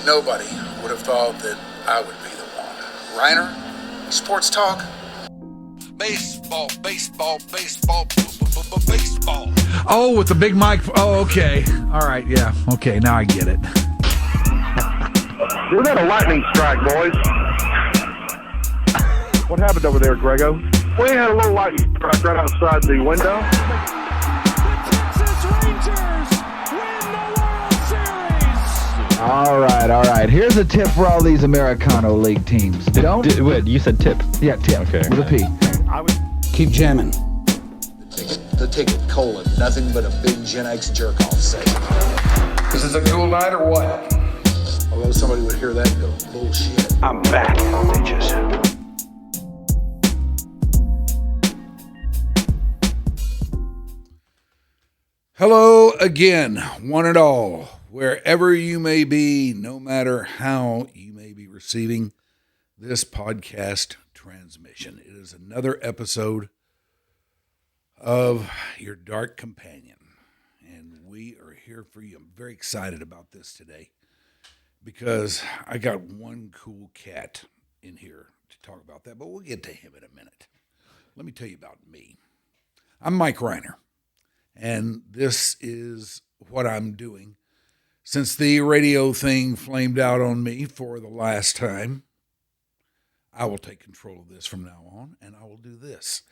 Nobody would have thought that I would be the one. Rhyner, sports talk. Baseball, baseball, baseball, baseball. Oh, with the big mic. Oh, okay. All right, yeah. Okay, now I get it. Isn't that a lightning strike, boys? What happened over there, Grego? We had a little lightning strike right outside the window. The Texas Rangers win the World Series. All right. Here's a tip for all these Americano League teams. Wait, you said tip? Yeah, tip. Okay. With a P. Keep jamming. The ticket, colon, nothing but a big Gen X jerk-off sake. This is a cool night or what? Although somebody would hear that and go, bullshit. I'm back, bitches. Hello again, one and all, wherever you may be, no matter how you may be receiving this podcast transmission. It is another episode of Your Dark Companion, and we are here for you. I'm very excited about this today because I got one cool cat in here to talk about that, but we'll get to him in a minute. Let me tell you about me. I'm Mike Rhyner. And this is what I'm doing. Since the radio thing flamed out on me for the last time, I will take control of this from now on, and I will do this.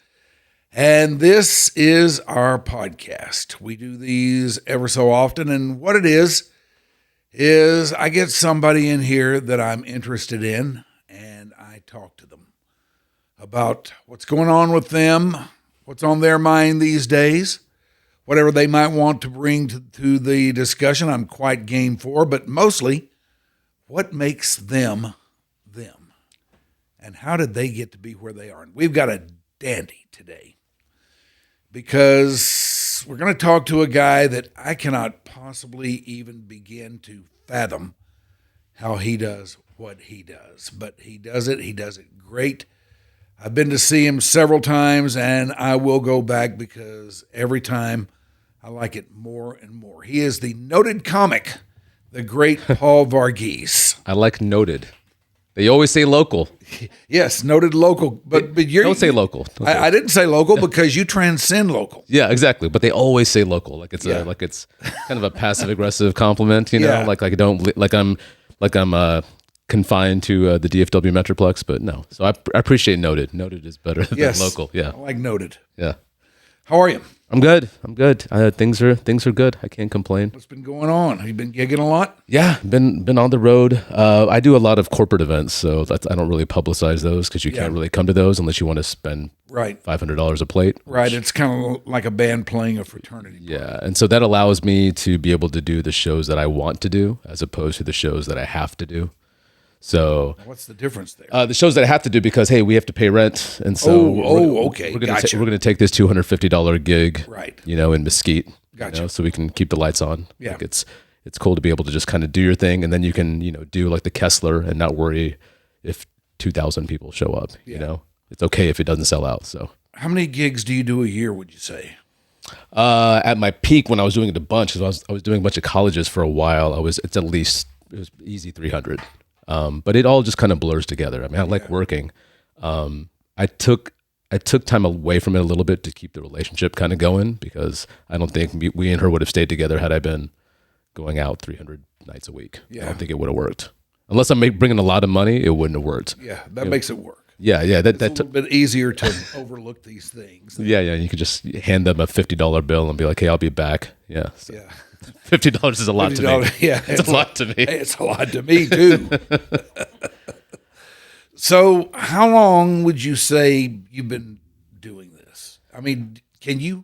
And this is our podcast. We do these ever so often, and what it is I get somebody in here that I'm interested in, and I talk to them about what's going on with them, what's on their mind these days, whatever they might want to bring to the discussion, I'm quite game for, but mostly, what makes them them? And how did they get to be where they are? And we've got a dandy today because we're going to talk to a guy that I cannot possibly even begin to fathom how he does what he does. But he does it great. I've been to see him several times, and I will go back because every time I like it more and more. He is the noted comic, the great Paul Varghese. I like noted. They always say local. Yes, noted local. But you're, Don't say local. I didn't say local because you transcend local. Yeah, exactly. But they always say local. Like it's Yeah. it's kind of a passive aggressive compliment. You know, Yeah. like I don't like I'm confined to the DFW Metroplex. But no, so I appreciate noted. Noted is better than Yes, local. Yeah, I like noted. yeah. How are you? I'm good. Things are good. I can't complain. What's been going on? Have you been gigging a lot? Yeah, been on the road. I do a lot of corporate events, so I don't really publicize those because you can't really come to those unless you want to spend Right. $500 a plate. Right. It's kind of like a band playing a fraternity. Yeah, and so that allows me to be able to do the shows that I want to do as opposed to the shows that I have to do. So What's the difference there? the shows that I have to do because hey, we have to pay rent, and so okay, we're gonna gotcha. we're gonna take this $250 gig, Right. You know, in Mesquite, Gotcha. so we can keep the lights on. Yeah. Like it's cool to be able to just kind of do your thing, and then you can do like the Kessler and not worry if 2,000 people show up. Yeah. You know, it's okay if it doesn't sell out. So How many gigs do you do a year, would you say? at my peak when I was doing it a bunch, because I was doing a bunch of colleges for a while, it was easy 300. But it all just kind of blurs together. I mean, I like working. I took time away from it a little bit to keep the relationship kind of going because I don't think we and her would have stayed together had I been going out 300 nights a week. Yeah. I don't think it would have worked. Unless I'm bringing a lot of money, it wouldn't have worked. Yeah, that makes it work. Yeah. It's a little bit easier to overlook these things. Yeah. You could just hand them a $50 bill and be like, "Hey, I'll be back." Yeah. So Yeah. $50 is a lot to me. Yeah, it's a lot to me. Hey, it's a lot to me too. So, how long would you say you've been doing this? I mean, can you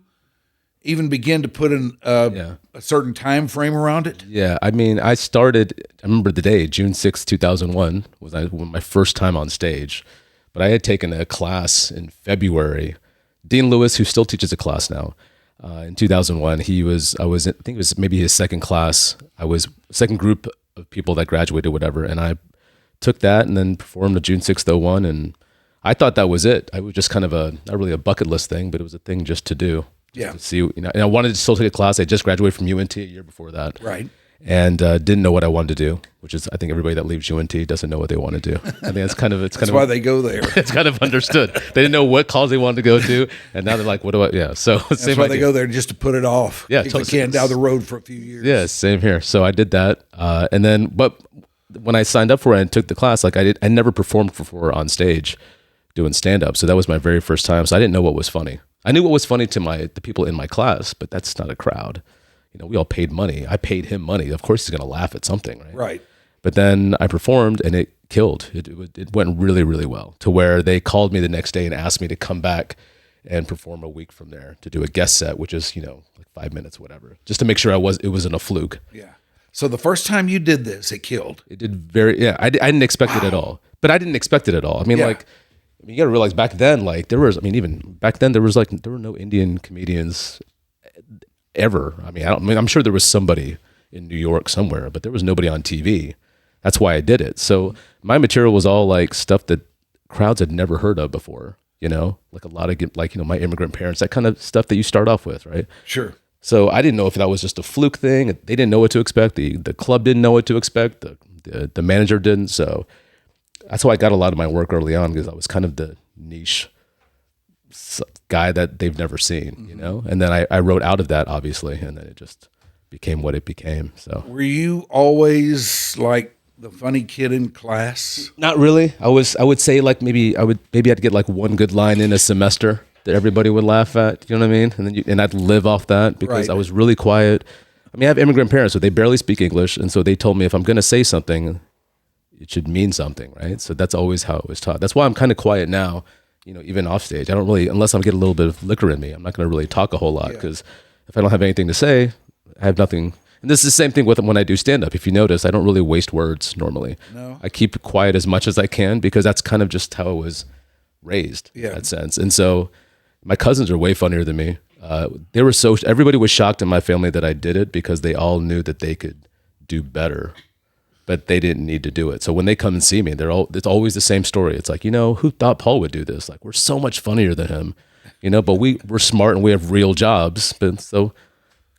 even begin to put in a certain time frame around it? Yeah, I mean, I remember the day, June 6, 2001, was my first time on stage. But I had taken a class in February. Dean Lewis, who still teaches a class now, in 2001, I think it was maybe his second class. I was second group of people that graduated, whatever, and I took that and then performed the June 6th 01, and I thought that was it. I was just kind of not really a bucket list thing, but it was a thing just to do. Yeah. To see, and I wanted to still take a class. I just graduated from UNT a year before that. Right. and didn't know what I wanted to do, which is, I think everybody that leaves UNT doesn't know what they want to do. I think That's why they go there. It's kind of understood. They didn't know what college they wanted to go to, and now they're like, what do I? Yeah, so That's why they go there, just to put it off. Yeah, kick the can down the road for a few years. Yeah, same here. So I did that, and then, but when I signed up for it and took the class, like I never performed before on stage doing stand up, so that was my very first time. So I didn't know what was funny. I knew what was funny to the people in my class, but that's not a crowd. You know, we all paid money. I paid him money. Of course, he's going to laugh at something, right? Right. But then I performed, and it killed. It went really, really well, to where they called me the next day and asked me to come back and perform a week from there to do a guest set, which is, like 5 minutes, whatever, just to make sure it wasn't a fluke. Yeah. So the first time you did this, it killed. It did I didn't expect it at all. But I didn't expect it at all. I mean, you got to realize back then, even back then there were no Indian comedians ever. I'm sure there was somebody in New York somewhere, but there was nobody on TV. That's why I did it. So my material was all like stuff that crowds had never heard of before, like a lot of my immigrant parents, that kind of stuff that you start off with, right? Sure. So I didn't know if that was just a fluke thing. They didn't know what to expect. The club didn't know what to expect. The manager didn't. So that's why I got a lot of my work early on, because I was kind of the niche guy that they've never seen, And then I wrote out of that, obviously, and then it just became what it became. So were you always like the funny kid in class? Not really. I would say like maybe I'd get like one good line in a semester that everybody would laugh at. You know what I mean? And then and I'd live off that, because Right. I was really quiet. I mean, I have immigrant parents, so they barely speak English, and so they told me if I'm going to say something, it should mean something, right? So that's always how it was taught. That's why I'm kind of quiet now, even off stage. I don't really, unless I'm getting a little bit of liquor in me, I'm not going to really talk a whole lot, because if I don't have anything to say, I have nothing. And this is the same thing with when I do stand up. If you notice, I don't really waste words normally. No. I keep quiet as much as I can, because that's kind of just how I was raised in that sense. And so my cousins are way funnier than me. Everybody was shocked in my family that I did it, because they all knew that they could do better, but they didn't need to do it. So when they come and see me, it's always the same story. It's like, who thought Paul would do this? Like, we're so much funnier than him, but we're smart and we have real jobs. But so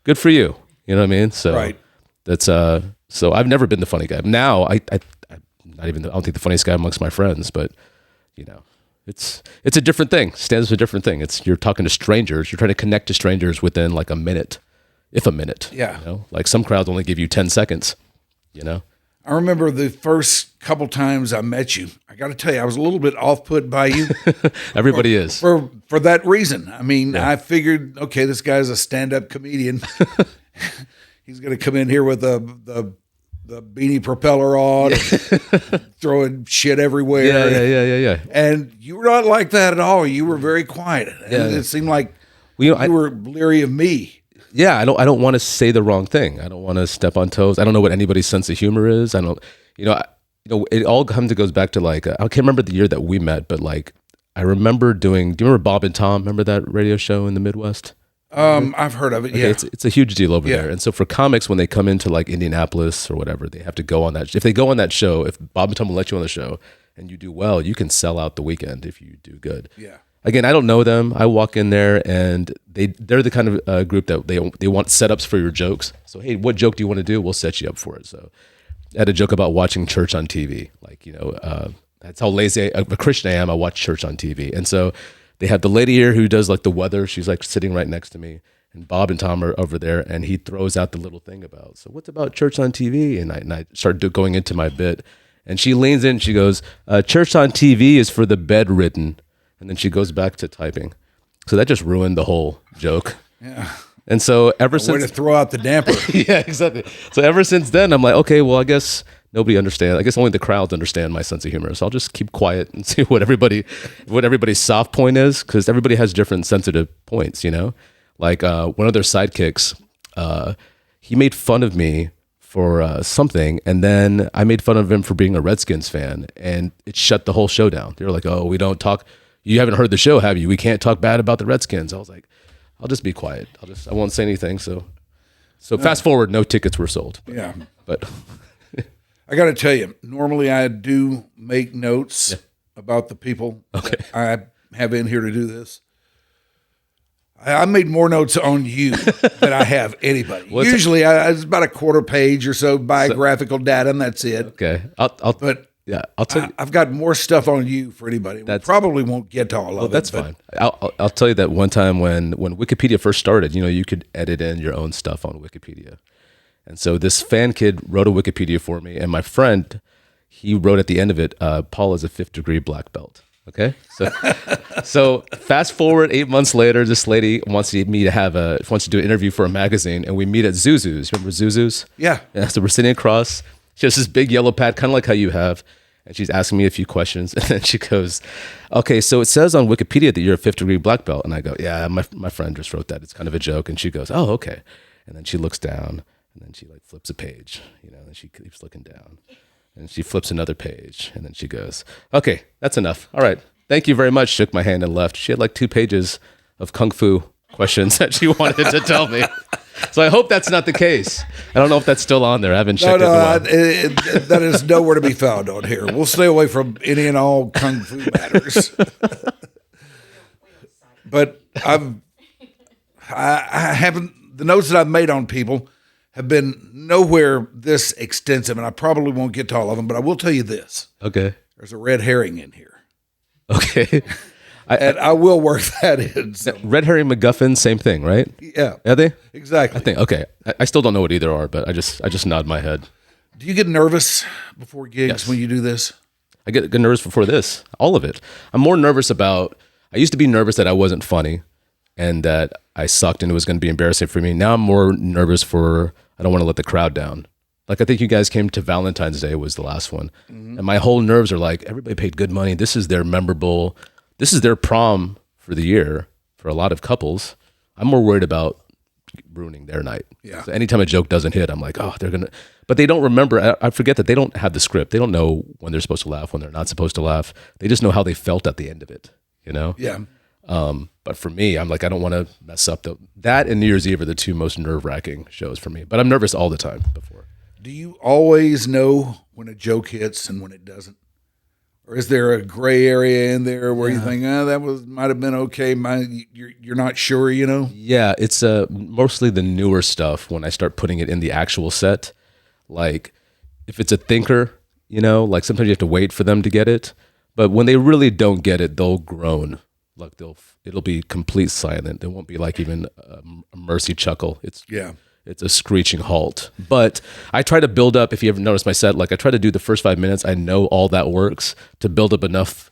good for you. You know what I mean? So Right. That's so I've never been the funny guy. Now I don't think the funniest guy amongst my friends, but it's a different thing. Stand-up's a different thing. You're talking to strangers. You're trying to connect to strangers within like a minute, if a minute. Yeah. Like some crowds only give you 10 seconds. I remember the first couple times I met you. I got to tell you, I was a little bit off-put by you. Everybody is. For that reason. I mean, I figured, okay, this guy's a stand-up comedian. He's going to come in here with the beanie propeller on, and throwing shit everywhere. Yeah. And you were not like that at all. You were very quiet. And it seemed like you were leery of me. Yeah, I don't want to say the wrong thing. I don't want to step on toes. I don't know what anybody's sense of humor is. I don't, it all goes back to like, I can't remember the year that we met, but like, I remember do you remember Bob and Tom? Remember that radio show in the Midwest? I've heard of it. Okay, Yeah. It's a huge deal over there. And so for comics, when they come into like Indianapolis or whatever, they have to go on that. If they go on that show, if Bob and Tom will let you on the show and you do well, you can sell out the weekend if you do good. Yeah. Again, I don't know them. I walk in there and they're the kind of group that they want setups for your jokes. So, hey, what joke do you want to do? We'll set you up for it. So I had a joke about watching church on TV. Like, that's how lazy a Christian I am. I watch church on TV. And so they have the lady here who does like the weather. She's like sitting right next to me. And Bob and Tom are over there. And he throws out the little thing about, so what's about church on TV? And I started going into my bit. And she leans in. She goes, church on TV is for the bedridden. And then she goes back to typing. So that just ruined the whole joke. Yeah. And so ever since... Way to throw out the damper. Yeah, exactly. So ever since then, I'm like, okay, well, I guess nobody understands. I guess only the crowds understand my sense of humor. So I'll just keep quiet and see what everybody's soft point is, because everybody has different sensitive points, Like one of their sidekicks, he made fun of me for something, and then I made fun of him for being a Redskins fan, and it shut the whole show down. They were like, oh, we don't talk... You haven't heard the show, have you? We can't talk bad about the Redskins. I was like, I'll just be quiet. I won't say anything. So fast forward, no tickets were sold. But I got to tell you, normally I do make notes about the people that I have in here to do this. I made more notes on you than I have anybody. Usually, it's about a quarter page or so biographical data, and that's it. Okay, I'll tell you. I've got more stuff on you for anybody. We probably won't get to all of it. That's fine. I'll tell you that one time when Wikipedia first started, you could edit in your own stuff on Wikipedia. And so this fan kid wrote a Wikipedia for me, and my friend, he wrote at the end of it, Paul is a 5th degree black belt. Okay, so fast forward 8 months later, this lady wants to do an interview for a magazine, and we meet at Zuzu's. Remember Zuzu's? Yeah. So we're sitting across. She has this big yellow pad, kind of like how you have, and she's asking me a few questions, and then she goes, "Okay, so it says on Wikipedia that you're a 5th degree black belt," and I go, "Yeah, my friend just wrote that. It's kind of a joke," and she goes, "Oh, okay," and then she looks down, and then she flips a page, and she keeps looking down. And she flips another page, and then she goes, "Okay, that's enough. All right, thank you very much." Shook my hand and left. She had 2 pages of kung fu questions that she wanted to tell me. So I hope that's not the case. I don't know if that's still on there. I haven't checked it. That is nowhere to be found on here. We'll stay away from any and all kung fu matters. But I haven't. The notes that I've made on people have been nowhere this extensive, and I probably won't get to all of them, but I will tell you this. Okay. There's a red herring in here. Okay. I will work that in. So. Red herring MacGuffin, same thing, right? Yeah. Are they? Exactly. I think, okay. I still don't know what either are, but I just nod my head. Do you get nervous before gigs Yes. when you do this? I get nervous before this, all of it. I'm more nervous I used to be nervous that I wasn't funny and that I sucked and it was going to be embarrassing for me. Now I'm more nervous I don't want to let the crowd down. I think you guys came to Valentine's Day was the last one. Mm-hmm. And my whole nerves are everybody paid good money. This is their prom for the year for a lot of couples. I'm more worried about ruining their night. Yeah. So anytime a joke doesn't hit, I'm they're going to, but they don't remember. I forget that they don't have the script. They don't know when they're supposed to laugh, when they're not supposed to laugh. They just know how they felt at the end of it, Yeah. But for me, I'm I don't want to mess up that and New Year's Eve are the 2 most nerve-wracking shows for me. But I'm nervous all the time before. Do you always know when a joke hits and when it doesn't? Or is there a gray area in there where you think, might have been okay? You're not sure, Yeah, it's mostly the newer stuff when I start putting it in the actual set. If it's a thinker, sometimes you have to wait for them to get it. But when they really don't get it, they'll groan. It'll be complete silent. There won't be even a mercy chuckle. It's a screeching halt. But I try to build up. If you ever notice my set, I try to do the first 5 minutes. I know all that works to build up enough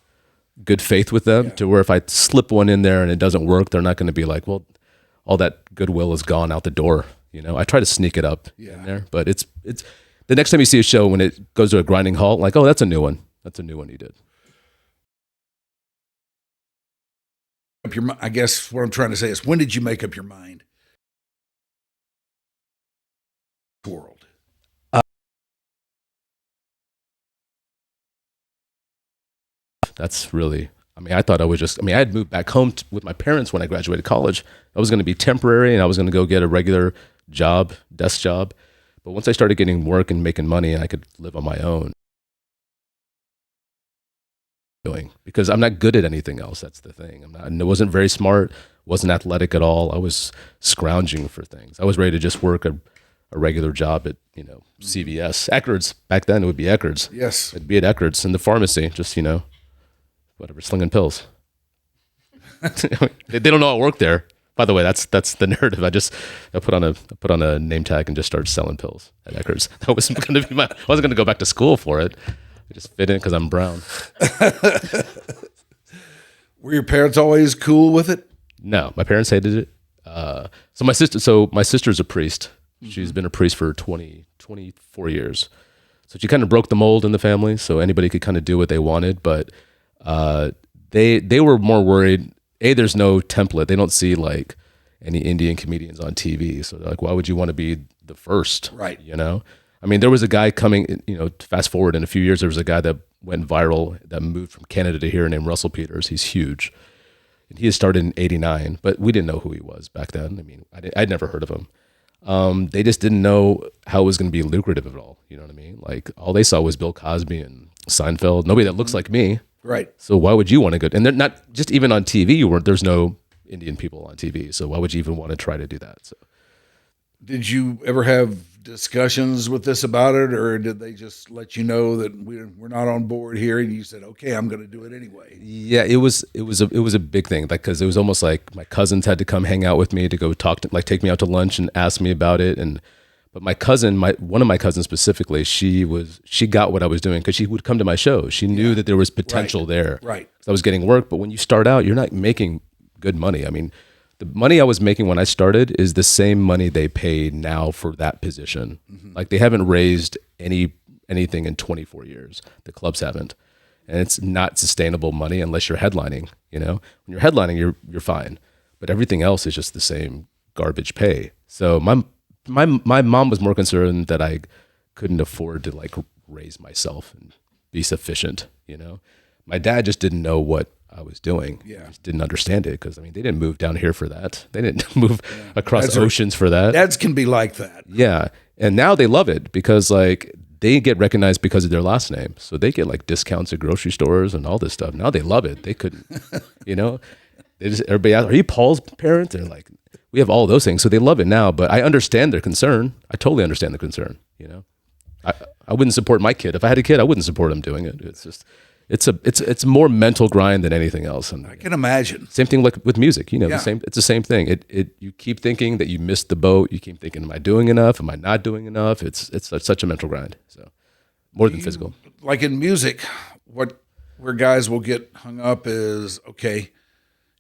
good faith with them to where if I slip one in there and it doesn't work, they're not going to be well, all that goodwill is gone out the door. I try to sneak it up in there. But it's the next time you see a show when it goes to a grinding halt, oh, that's a new one. That's a new one you did. I guess what I'm trying to say is, when did you make up your mind? World. That's really, I thought I was I had moved back home with my parents when I graduated college. I was going to be temporary and I was going to go get a regular job, desk job. But once I started getting work and making money and I could live on my own, because I'm not good at anything else. That's the thing. I wasn't very smart, wasn't athletic at all. I was scrounging for things. I was ready to just work a regular job at, CVS. Eckerd's. Back then it would be Eckerd's. Yes. It'd be at Eckerd's in the pharmacy, just, whatever, slinging pills. They don't know I work there. By the way, that's the narrative. I put on a name tag and just started selling pills at Eckerd's. That wasn't going to be I wasn't going to go back to school for it. I just fit in because I'm brown. Were your parents always cool with it? No, my parents hated it. So my sister's a priest. She's been a priest for 24 years. So she kind of broke the mold in the family. So anybody could kind of do what they wanted. But they were more worried. There's no template. They don't see any Indian comedians on TV. So they're why would you want to be the first? Right. There was a guy coming, fast forward in a few years, there was a guy that went viral that moved from Canada to here named Russell Peters. He's huge. And he had started in 89, but we didn't know who he was back then. I'd never heard of him. They just didn't know how it was going to be lucrative at all. You know what I mean? All they saw was Bill Cosby and Seinfeld. Nobody that looks like me. Right. So why would you want to go? And they're not just even on TV. There's no Indian people on TV. So why would you even want to try to do that? So Did you ever have discussions with this about it, or did they just let you know that we're not on board here, and you said, "Okay, I'm going to do it anyway"? yeah, it was a big thing, like, because it was almost like my cousins had to come hang out with me to go talk to, like, take me out to lunch and ask me about it. But my cousin, one of my cousins specifically, she got what I was doing because she would come to my show. She knew that there was potential there. Right. I was getting work, but when you start out, you're not making good money. I mean, the money I was making when I started is the same money they pay now for that position. Like, they haven't raised anything in 24 years. The clubs haven't. And it's not sustainable money unless you're headlining, you know? When you're headlining, you're fine. But everything else is just the same garbage pay. So my mom was more concerned that I couldn't afford to, like, raise myself and be sufficient, you know? My dad just didn't know what I was doing. Yeah. He just didn't understand it because, I mean, they didn't move down here for that. They didn't move across oceans for that. Dads can be like that. Yeah. And now they love it because, like, they get recognized because of their last name. So they get, like, discounts at grocery stores and all this stuff. Now they love it. They couldn't, you know? Everybody asks, "Are you Paul's parent?" They're like, we have all those things. So they love it now, but I understand their concern. I totally understand the concern, you know? I wouldn't support my kid. If I had a kid, I wouldn't support him doing it. It's just, it's more mental grind than anything else. And I can imagine. same thing like with music, you know, Yeah. it's the same thing. You keep thinking that you missed the boat. You keep thinking, am I doing enough? Am I not doing enough? It's such a mental grind. So more than physical. Like in music, where guys will get hung up is, okay,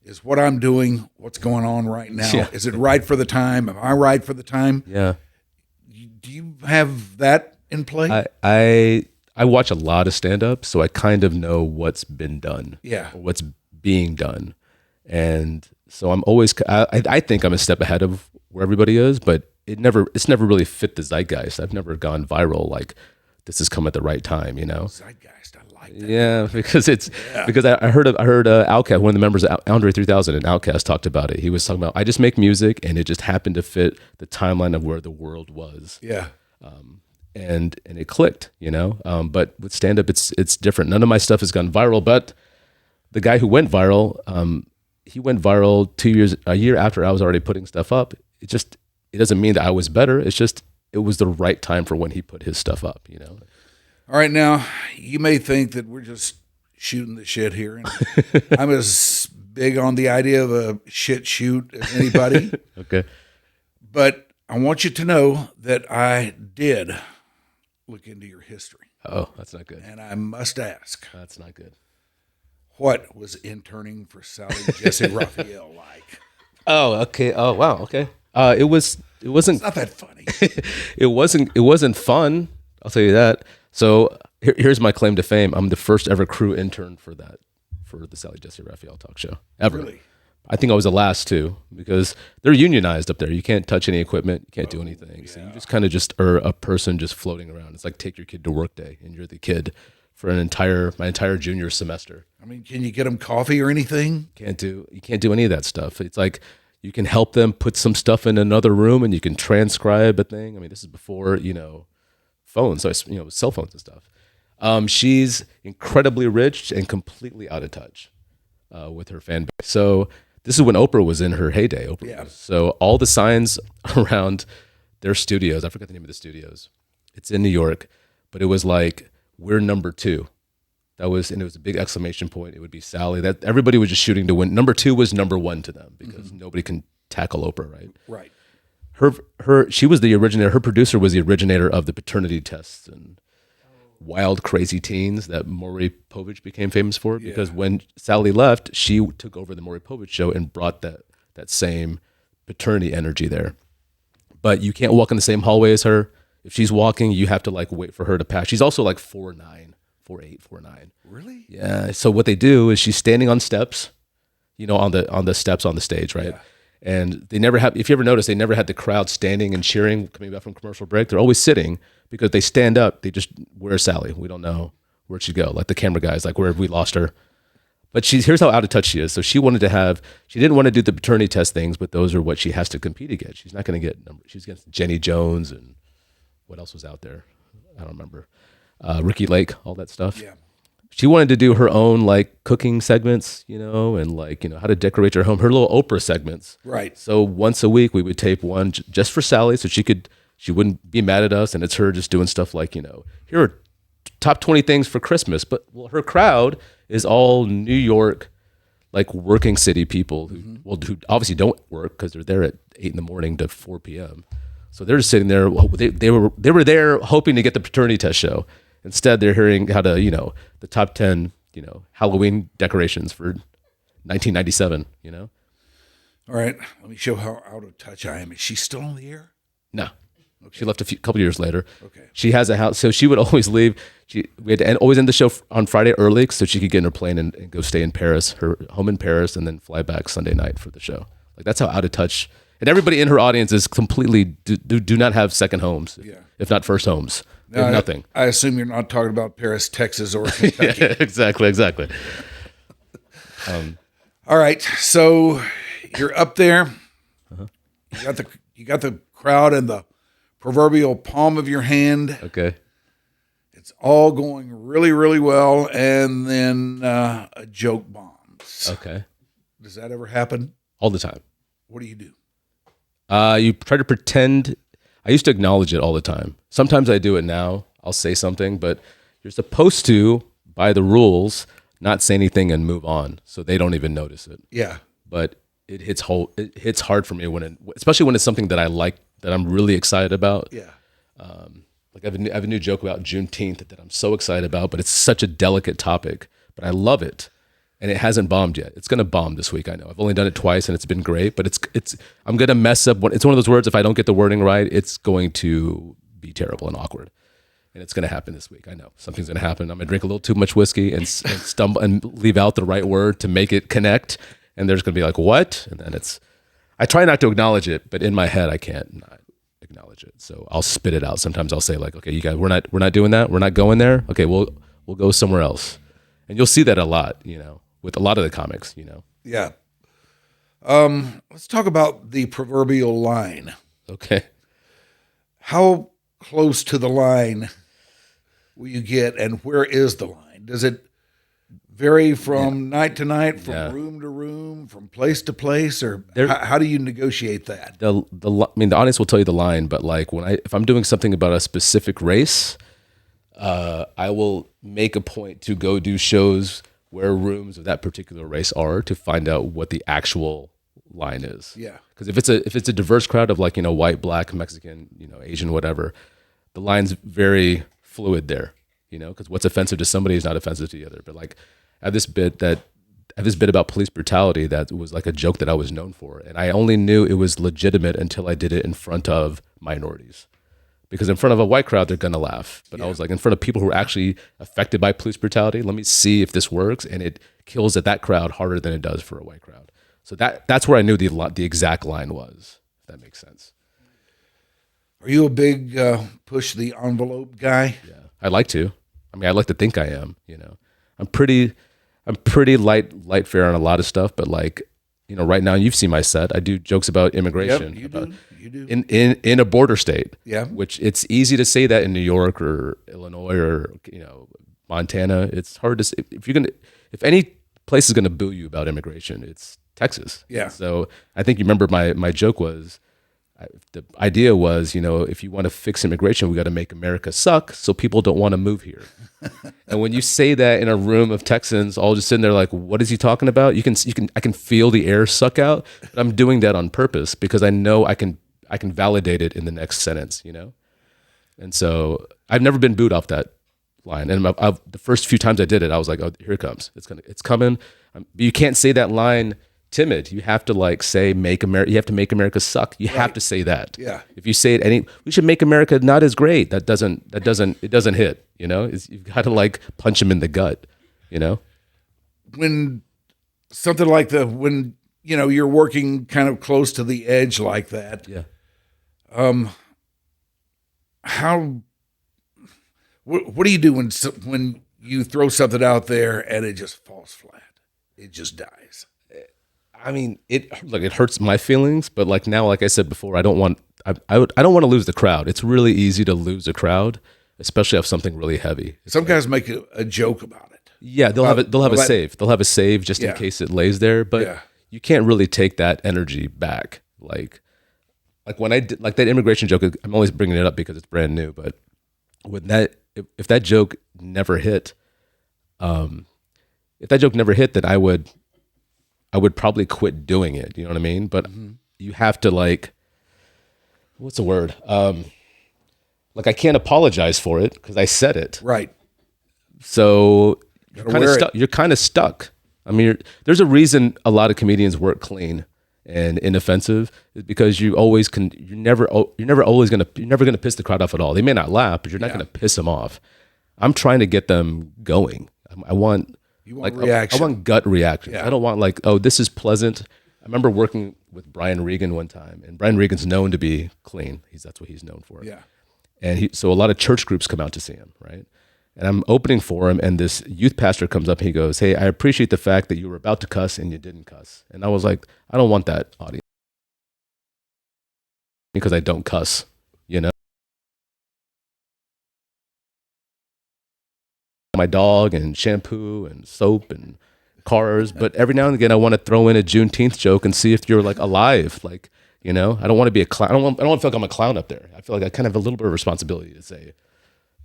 is what I'm doing, what's going on right now? Yeah. Is it right for the time? Am I right for the time? Yeah. Do you have that in play? I watch a lot of stand-up, so I kind of know what's been done. Yeah. Or what's being done. And so I'm always, I think I'm a step ahead of where everybody is, but it's never really fit the zeitgeist. I've never gone viral like this has come at the right time, you know? Zeitgeist, I like that. Yeah, because because I heard Outkast, one of the members of Andre 3000 and Outkast talked about it. He was talking about, I just make music and it just happened to fit the timeline of where the world was. Yeah. And it clicked, you know? But with stand-up, it's different. None of my stuff has gone viral, but the guy who went viral, he went viral a year after I was already putting stuff up. It doesn't mean that I was better. It's just, it was the right time for when he put his stuff up, you know? All right, now, you may think that we're just shooting the shit here. And I'm as big on the idea of a shit shoot as anybody. Okay. But I want you to know that I did look into your history. Oh, that's not good. And I must ask, That's not good. what was interning for Sally Jesse Raphael like? Oh, okay. Oh, wow. Okay. It wasn't It's not that funny. it wasn't fun. I'll tell you that. So here's my claim to fame. I'm the first ever crew intern for the Sally Jesse Raphael talk show ever. Really? I think I was the last too because they're unionized up there. You can't touch any equipment. You can't do anything. So you just kind of just are a person just floating around. It's like take your kid to work day and you're the kid for my entire junior semester. I mean, can you get them coffee or anything? You can't do any of that stuff. It's like you can help them put some stuff in another room and you can transcribe a thing. I mean, this is before, you know, phones, so it's, you know, cell phones and stuff. She's incredibly rich and completely out of touch with her fan base. So this is when Oprah was in her heyday. So all the signs around their studios, I forgot the name of the studios. It's in New York, but it was like, we're number 2. And it was a big exclamation point. It would be Sally. That everybody was just shooting to win. Number 2 was number 1 to them because nobody can tackle Oprah, right? Right. She was the originator. Her producer was the originator of the paternity tests and wild, crazy teens that Maury Povich became famous for. Because when Sally left, she took over the Maury Povich show and brought that same paternity energy there. But you can't walk in the same hallway as her. If she's walking, you have to like wait for her to pass. She's also like 4'9", 4'8", 4'9". Really? Yeah. So what they do is she's standing on steps, you know, on the steps on the stage, right? Yeah. And they never have, if you ever notice, they never had the crowd standing and cheering coming back from commercial break. They're always sitting because they stand up. They just, where's Sally? We don't know where'd she go. Like the camera guy's like, where have we lost her? But here's how out of touch she is. So she didn't want to do the paternity test things, but those are what she has to compete against. She's not going to get numbers. She's against Jenny Jones and what else was out there? I don't remember. Ricky Lake, all that stuff. Yeah. she wanted to do her own like cooking segments, and like, how to decorate her home, her little Oprah segments. Right. So once a week we would tape one just for Sally, so she wouldn't be mad at us. And it's her just doing stuff like, here are top 20 things for Christmas. But her crowd is all New York, like working city people who obviously don't work because they're there at 8 a.m. to 4 p.m. So they're just sitting there. They were there hoping to get the paternity test show. Instead, they're hearing how to, the top 10, Halloween decorations for 1997, All right. Let me show how out of touch I am. Is she still on the air? No. Okay. She left a couple years later. Okay. She has a house. So she would always leave. We had to always end the show on Friday early so she could get in her plane and go stay in Paris, her home in Paris, and then fly back Sunday night for the show. Like, that's how out of touch. And everybody in her audience is completely do not have second homes, if not first homes. They have nothing. I assume you're not talking about Paris, Texas, or Kentucky. Yeah, exactly. All right, so you're up there. You got the crowd in the proverbial palm of your hand. Okay. It's all going really, really well, and then a joke bombs. Okay. Does that ever happen? All the time. What do you do? You try to pretend. I used to acknowledge it all the time. Sometimes I do it now. I'll say something, but you're supposed to, by the rules, not say anything and move on, so they don't even notice it. Yeah. But it hits hard for me especially when it's something that I like, that I'm really excited about. Yeah. Like I have a new joke about Juneteenth that I'm so excited about, but it's such a delicate topic. But I love it, and it hasn't bombed yet. It's gonna bomb this week. I know. I've only done it twice, and it's been great. But I'm gonna mess up. It's one of those words. If I don't get the wording right, it's going to be terrible and awkward. And it's gonna happen this week. I know something's gonna happen. I'm gonna drink a little too much whiskey and stumble and leave out the right word to make it connect. And there's gonna be like, what? And then I try not to acknowledge it, but in my head I can't not acknowledge it. So I'll spit it out. Sometimes I'll say like, okay, you guys, we're not doing that. We're not going there. Okay, we'll go somewhere else. And you'll see that a lot, with a lot of the comics, Yeah. Let's talk about the proverbial line. Okay. How close to the line will you get, and where is the line? Does it vary from night to night, from room to room, from place to place, or how do you negotiate that? The audience will tell you the line, but like if I'm doing something about a specific race, I will make a point to go do shows where rooms of that particular race are to find out what the actual line is. Yeah. Because if it's a diverse crowd of like, white, black, Mexican, Asian, whatever, the line's very fluid there, because what's offensive to somebody is not offensive to the other. But like I have this bit about police brutality that was like a joke that I was known for. And I only knew it was legitimate until I did it in front of minorities. Because in front of a white crowd, they're gonna laugh. But I was like, in front of people who are actually affected by police brutality, let me see if this works. And it kills at that crowd harder than it does for a white crowd. So that's where I knew the exact line was, if that makes sense. Are you a big push the envelope guy? Yeah, I like to. I like to think I am. I'm pretty light fare on a lot of stuff, but like, right now you've seen my set. I do jokes about immigration. Yep, you do. In a border state. Yeah. Which it's easy to say that in New York or Illinois or Montana. It's hard to say if any place is gonna boo you about immigration, it's Texas. Yeah. So I think you remember my joke was, the idea was, if you want to fix immigration, we got to make America suck so people don't want to move here. And when you say that in a room of Texans, all just sitting there like, what is he talking about? I can feel the air suck out. But I'm doing that on purpose because I know I can validate it in the next sentence, And so I've never been booed off that line. And the first few times I did it, I was like, oh, here it comes. It's coming. But you can't say that line timid. You have to like say you have to make America suck. You have to say that. Yeah. If you say it we should make America not as great. It doesn't hit, you've got to like punch him in the gut, When something like when you're working kind of close to the edge like that. Yeah. What do you do when you throw something out there and it just falls flat? It just dies. It hurts my feelings, but like now, like I said before, I don't want to lose the crowd. It's really easy to lose a crowd, especially if something really heavy. Some guys make a joke about it. Yeah, they'll have a save. They'll have a save just in case it lays there, but you can't really take that energy back. Like when I did like that immigration joke, I'm always bringing it up because it's brand new, but when if that joke never hit, then I would probably quit doing it. You know what I mean? But you have to like, what's the word? Like I can't apologize for it because I said it. Right. So you're kind of stuck. You're kind of stuck. I mean, there's a reason a lot of comedians work clean and inoffensive, is because you always can. You're never gonna piss the crowd off at all. They may not laugh, but you're not gonna piss them off. I'm trying to get them going. I want reaction. I want gut reaction. I don't want like, oh, this is pleasant. I remember working with Brian Regan one time, and Brian Regan's known to be clean. That's what he's known for. Yeah. And so a lot of church groups come out to see him, right? And I'm opening for him, and this youth pastor comes up and he goes, "Hey, I appreciate the fact that you were about to cuss and you didn't cuss." And I was like, I don't want that audience because I don't cuss, you know? My dog and shampoo and soap and cars, but every now and again I want to throw in a Juneteenth joke and see if you're like alive, like, you know? I don't want to be a clown. I don't want to feel like I'm a clown up there. I feel like I kind of have a little bit of responsibility to say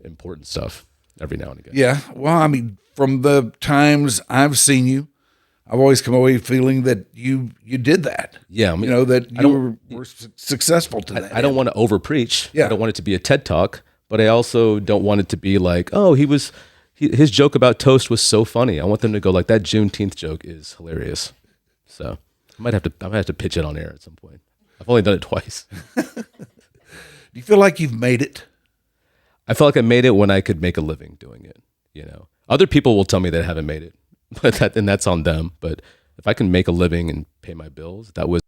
important stuff every now and again. Yeah. Well, I mean, from the times I've seen you, I've always come away feeling that you did that. Yeah. I mean, you know, that you were successful to that. I don't want to over preach. Yeah. I don't want it to be a TED talk, but I also don't want it to be like, oh, his joke about toast was so funny. I want them to go like, that Juneteenth joke is hilarious. So I might have to pitch it on air at some point. I've only done it twice. Do you feel like you've made it? I felt like I made it when I could make a living doing it. You know, other people will tell me they haven't made it, but that's on them. But if I can make a living and pay my bills, that was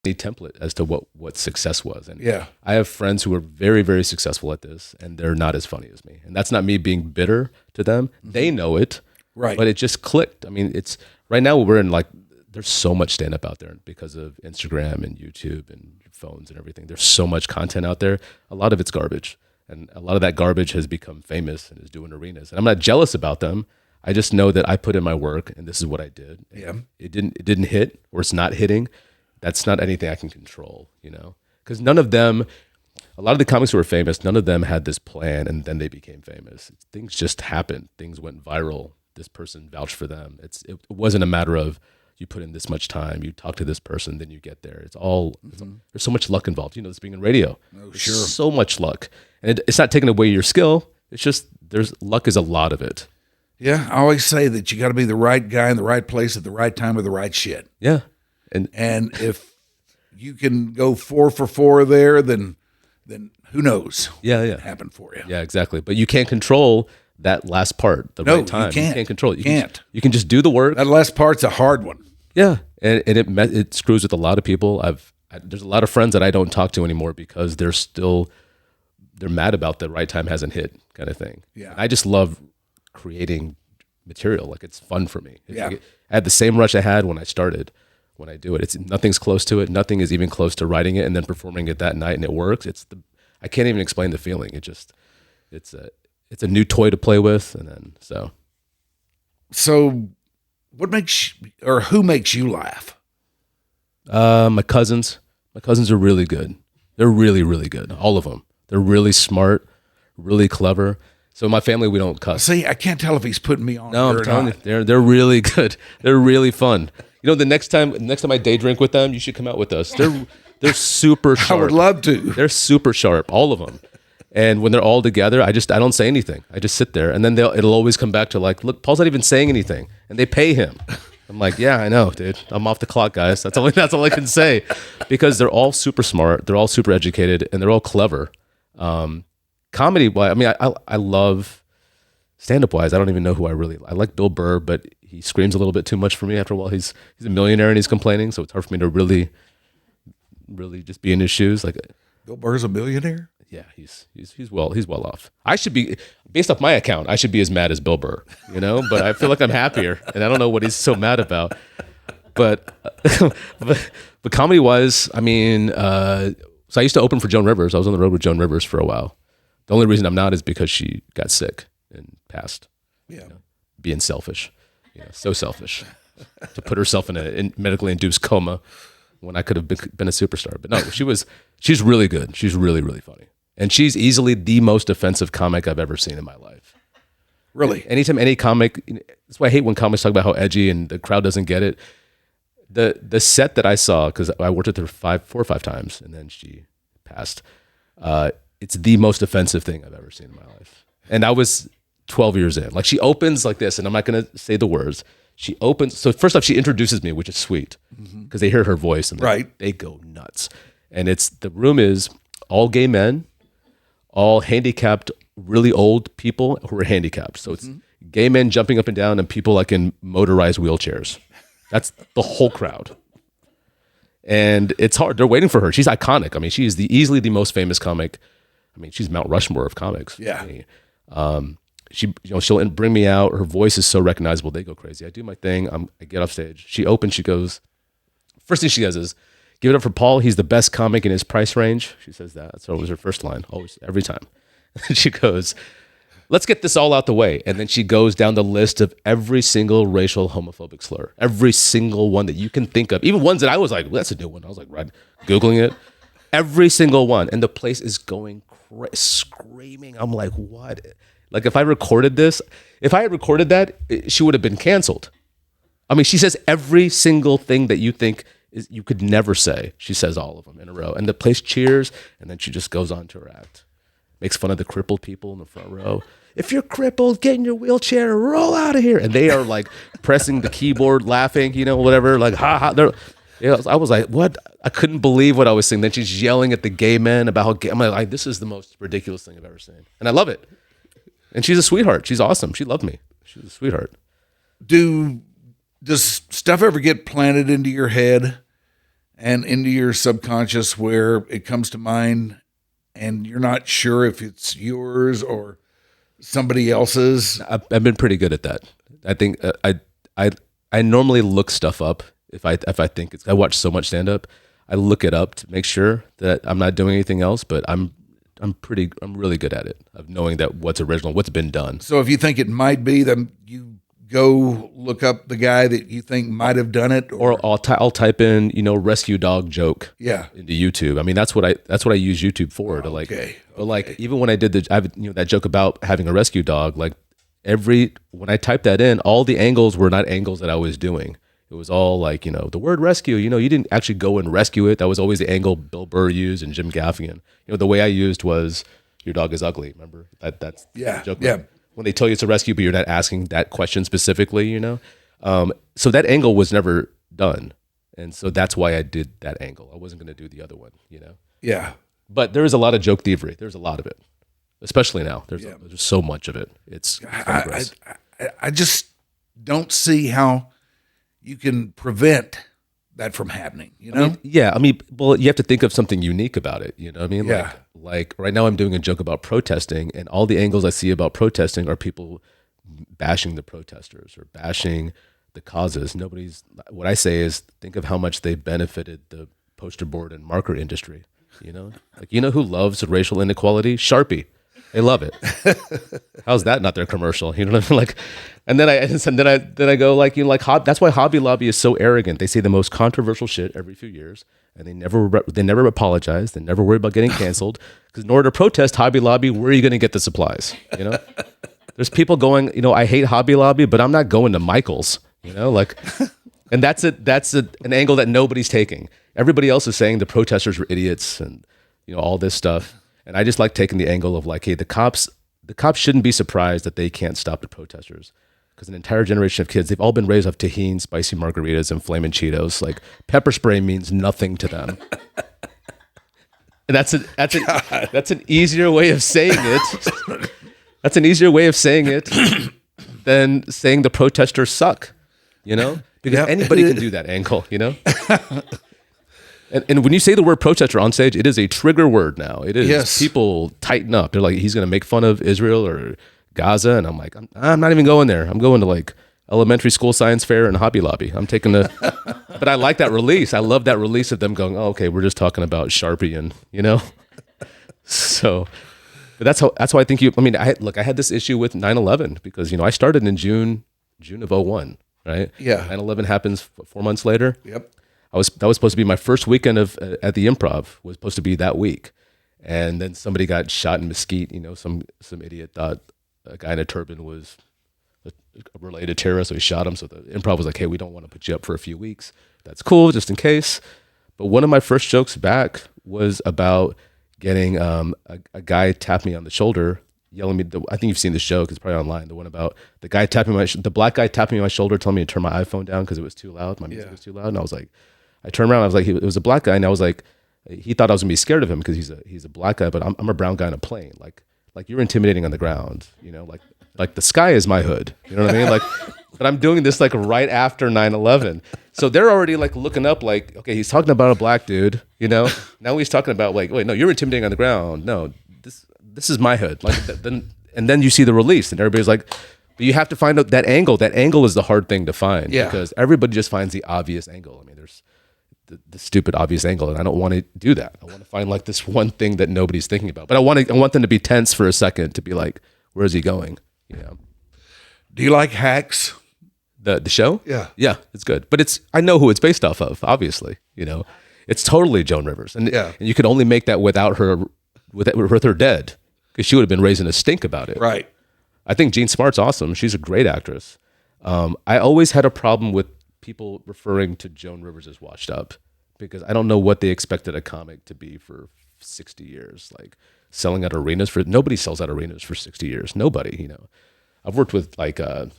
the template as to what success was. And I have friends who are very, very successful at this, and they're not as funny as me. And that's not me being bitter to them. They know it, right? But it just clicked. I mean, it's right now we're in like, there's so much stand-up out there because of Instagram and YouTube and phones and everything. There's so much content out there. A lot of it's garbage. And a lot of that garbage has become famous and is doing arenas. And I'm not jealous about them. I just know that I put in my work and this is what I did. And it didn't hit, or it's not hitting. That's not anything I can control, you know? Because none of them, a lot of the comics who were famous, none of them had this plan and then they became famous. Things just happened. Things went viral. This person vouched for them. It wasn't a matter of, you put in this much time, you talk to this person, then you get there. It's there's so much luck involved. You know, this being in radio. Oh, sure. So much luck. And it's not taking away your skill. It's just, luck is a lot of it. Yeah. I always say that you got to be the right guy in the right place at the right time with the right shit. Yeah. And if you can go 4 for 4 there, then who knows? Yeah. Happen for you. Yeah, exactly. But you can't control that last part, right time. You can't control it. Can't. You can just do the work. That last part's a hard one. Yeah, and it screws with a lot of people. There's a lot of friends that I don't talk to anymore because they're mad about the right time hasn't hit kind of thing. Yeah, I just love creating material. Like, it's fun for me. Yeah, I had the same rush I had when I started. When I do it, nothing's close to it. Nothing is even close to writing it and then performing it that night, and it works. I can't even explain the feeling. It's a new toy to play with, and then So, what who makes you laugh? My cousins. My cousins are really good. They're really, really good. All of them. They're really smart, really clever. So in my family, we don't cuss. See, I can't tell if he's putting me on. No, I'm telling you, they're really good. They're really fun. You know, the next time I day drink with them, you should come out with us. They're super sharp. I would love to. They're super sharp, all of them. And when they're all together, I don't say anything. I just sit there, and then it'll always come back to like, look, Paul's not even saying anything, and they pay him. I'm like, yeah, I know, dude. I'm off the clock, guys. That's all I can say, because they're all super smart, they're all super educated, and they're all clever. Comedy wise, I mean, I love stand-up wise. I don't even know who I like Bill Burr, but he screams a little bit too much for me after a while. He's a millionaire and he's complaining, so it's hard for me to really, really just be in his shoes. Like, Bill Burr's a millionaire. Yeah, he's well off. I should be, based off my account, I should be as mad as Bill Burr, you know. But I feel like I'm happier, and I don't know what he's so mad about. But comedy wise, I mean, so I used to open for Joan Rivers. I was on the road with Joan Rivers for a while. The only reason I'm not is because she got sick and passed. Yeah. Being selfish, so selfish to put herself in a medically induced coma when I could have been a superstar. But no, she's really good. She's really, really funny. And she's easily the most offensive comic I've ever seen in my life. Really? Anytime any comic, that's why I hate when comics talk about how edgy and the crowd doesn't get it. The set that I saw, because I worked with her 4 or 5 times and then she passed, it's the most offensive thing I've ever seen in my life. And I was 12 years in. Like, she opens like this, and I'm not going to say the words. She opens. So first off, she introduces me, which is sweet, because they hear her voice and they go nuts. And the room is all gay men, all handicapped, really old people who are handicapped. So it's gay men jumping up and down and people like in motorized wheelchairs. That's the whole crowd. And it's hard. They're waiting for her. She's iconic. I mean, she is easily the most famous comic. I mean, she's Mount Rushmore of comics. Yeah. I mean, she'll bring me out. Her voice is so recognizable. They go crazy. I do my thing. I get off stage. She opens. She goes, first thing she does is, give it up for Paul. He's the best comic in his price range. She says that. So it was her first line, always, every time. And she goes, let's get this all out the way. And then she goes down the list of every single racial homophobic slur, every single one that you can think of, even ones that I was like, well, that's a new one. I was like, right, Googling it. Every single one. And the place is going screaming. I'm like, what? Like, if I recorded this, if I had recorded that, she would have been canceled. I mean, she says every single thing that you think you could never say. She says all of them in a row. And the place cheers, and then she just goes on to her act. Makes fun of the crippled people in the front row. If you're crippled, get in your wheelchair, roll out of here. And they are like pressing the keyboard, laughing, whatever, like, ha ha. I was like, what? I couldn't believe what I was seeing. Then she's yelling at the gay men about how gay. I'm like, this is the most ridiculous thing I've ever seen. And I love it. And she's a sweetheart. She's awesome. She loved me. She's a sweetheart. Does stuff ever get planted into your head and into your subconscious where it comes to mind and you're not sure if it's yours or somebody else's? I've been pretty good at that. I think I normally look stuff up if I think I watch so much stand up. I look it up to make sure that I'm not doing anything else, but I'm really good at it of knowing that what's original, what's been done. So if you think it might be, then you go look up the guy that you think might have done it, or I'll type in rescue dog joke into YouTube. I mean, that's what I use YouTube for to like. But like, even when I did that joke about having a rescue dog, like when I typed that in, all the angles were not angles that I was doing. It was all like, the word rescue, you didn't actually go and rescue it. That was always the angle Bill Burr used and Jim Gaffigan. The way I used was, your dog is ugly. Remember that's the joke. Yeah. When they tell you it's a rescue, but you're not asking that question specifically, So that angle was never done. And so that's why I did that angle. I wasn't going to do the other one, Yeah. But there is a lot of joke thievery. There's a lot of it, especially now. There's so much of it. It's I just don't see how you can prevent that from happening, I mean, well, you have to think of something unique about it. You know what I mean? Yeah. Like right now I'm doing a joke about protesting, and all the angles I see about protesting are people bashing the protesters or bashing the causes. What I say is, think of how much they benefited the poster board and marker industry. Like, who loves racial inequality? Sharpie. They love it. How's that not their commercial? You know what I mean? Like, and then I go like, that's why Hobby Lobby is so arrogant. They say the most controversial shit every few years, and they never apologize. They never worry about getting canceled, because in order to protest Hobby Lobby, where are you going to get the supplies? There's people going, I hate Hobby Lobby, but I'm not going to Michael's. And that's an angle that nobody's taking. Everybody else is saying the protesters were idiots and all this stuff. And I just like taking the angle of like, hey, the cops shouldn't be surprised that they can't stop the protesters, because an entire generation of kids, they've all been raised off tahini, spicy margaritas, and flaming Cheetos. Like, pepper spray means nothing to them. And that's an easier way of saying it. That's an easier way of saying it than saying the protesters suck. Because anybody can do that angle. And when you say the word protester on stage, it is a trigger word now. It is. Yes. People tighten up. They're like, he's going to make fun of Israel or Gaza. And I'm like, I'm not even going there. I'm going to like elementary school science fair and Hobby Lobby. I'm taking but I like that release. I love that release of them going, oh, okay, we're just talking about Sharpie and, So But that's how I think I had this issue with 9/11 because, I started in June of '01, right? Yeah. 9/11 happens 4 months later. Yep. That was supposed to be my first weekend at the Improv, was supposed to be that week. And then somebody got shot in Mesquite. Some idiot thought a guy in a turban was a related terrorist, so he shot him. So the Improv was like, hey, we don't want to put you up for a few weeks. That's cool, just in case. But one of my first jokes back was about getting a guy tap me on the shoulder, yelling me. I think you've seen this joke. It's probably online. The one about the black guy tapping me on my shoulder, telling me to turn my iPhone down because it was too loud. My music was too loud. And I was like, I turned around. I was like, it was a black guy, and I was like, he thought I was gonna be scared of him because he's a black guy, but I'm a brown guy in a plane. Like you're intimidating on the ground. Like the sky is my hood. You know what I mean? Like, but I'm doing this like right after 9/11. So they're already like looking up like, okay, he's talking about a black dude, Now he's talking about like, wait, no, you're intimidating on the ground. No, this is my hood. Like then you see the release and everybody's like, but you have to find out that angle. That angle is the hard thing to find because everybody just finds the obvious angle. I mean, there's the stupid obvious angle, and I don't want to do that. I want to find like this one thing that nobody's thinking about. But I want them to be tense for a second to be like, where is he going? Do you like Hacks? The show? Yeah, it's good. But I know who it's based off of. Obviously, it's totally Joan Rivers, and you could only make that without her, with her dead, because she would have been raising a stink about it. Right. I think Jean Smart's awesome. She's a great actress. I always had a problem with people referring to Joan Rivers as washed up because I don't know what they expected a comic to be for 60 years, like selling out arenas nobody sells out arenas for 60 years. Nobody, I've worked with what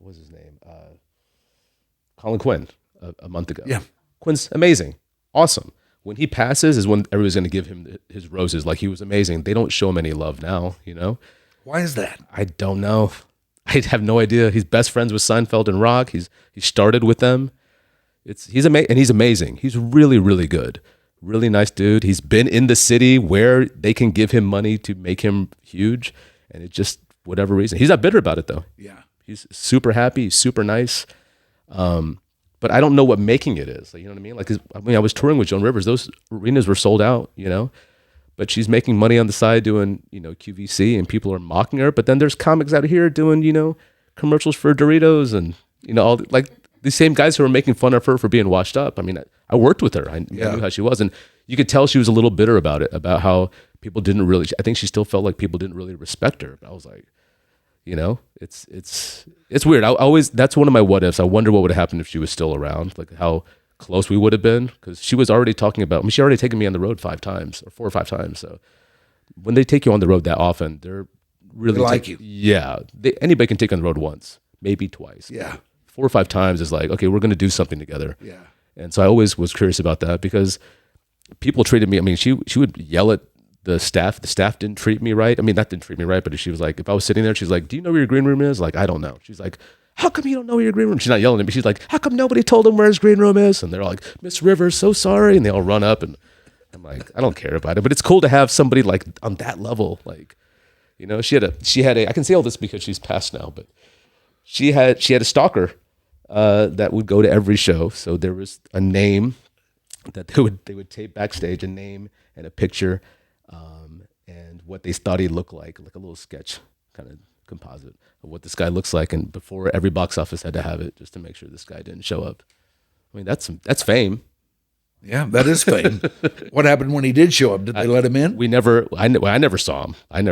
was his name? Colin Quinn a month ago. Yeah. Quinn's amazing. Awesome. When he passes is when everybody's going to give him his roses. Like he was amazing. They don't show him any love now, Why is that? I don't know. I have no idea. He's best friends with Seinfeld and Rock. He started with them. He's amazing. He's really, really good. Really nice dude. He's been in the city where they can give him money to make him huge, and it just whatever reason. He's not bitter about it though. Yeah. He's super happy. He's super nice. But I don't know what making it is. Like, you know what I mean? Like, I was touring with Joan Rivers. Those arenas were sold out. But she's making money on the side doing, QVC, and people are mocking her. But then there's comics out here doing, commercials for Doritos and, all like the same guys who are making fun of her for being washed up. I mean, I worked with her. I knew how she was. And you could tell she was a little bitter about it, about how people didn't really, I think she still felt like people didn't really respect her. I was like, it's weird. That's one of my what ifs. I wonder what would have happened if she was still around, like how close we would have been, because she was already talking about, she already taken me on the road 5 times or 4 or 5 times. So when they take you on the road that often, they're really they like you. Yeah. Anybody can take you on the road once, maybe twice. Yeah. 4 or 5 times is like, okay, we're going to do something together. Yeah. And so I always was curious about that because people treated me, she would yell at the staff. The staff didn't treat me right. That didn't treat me right, but she was like, if I was sitting there, she's like, do you know where your green room is? Like, I don't know. She's like, how come you don't know where your green room is? She's not yelling at me. She's like, how come nobody told him where his green room is? And they're all like, Miss Rivers, so sorry. And they all run up, and I'm like, I don't care about it. But it's cool to have somebody like on that level. Like, she had a, I can say all this because she's passed now, but she had a stalker that would go to every show. So there was a name that they would tape backstage, a name and a picture, and what they thought he looked like a little sketch kind of composite of what this guy looks like, and before every box office had to have it just to make sure this guy didn't show up. That's fame. Yeah, that is fame. What happened when he did show up? Did they let him in? I never saw him. I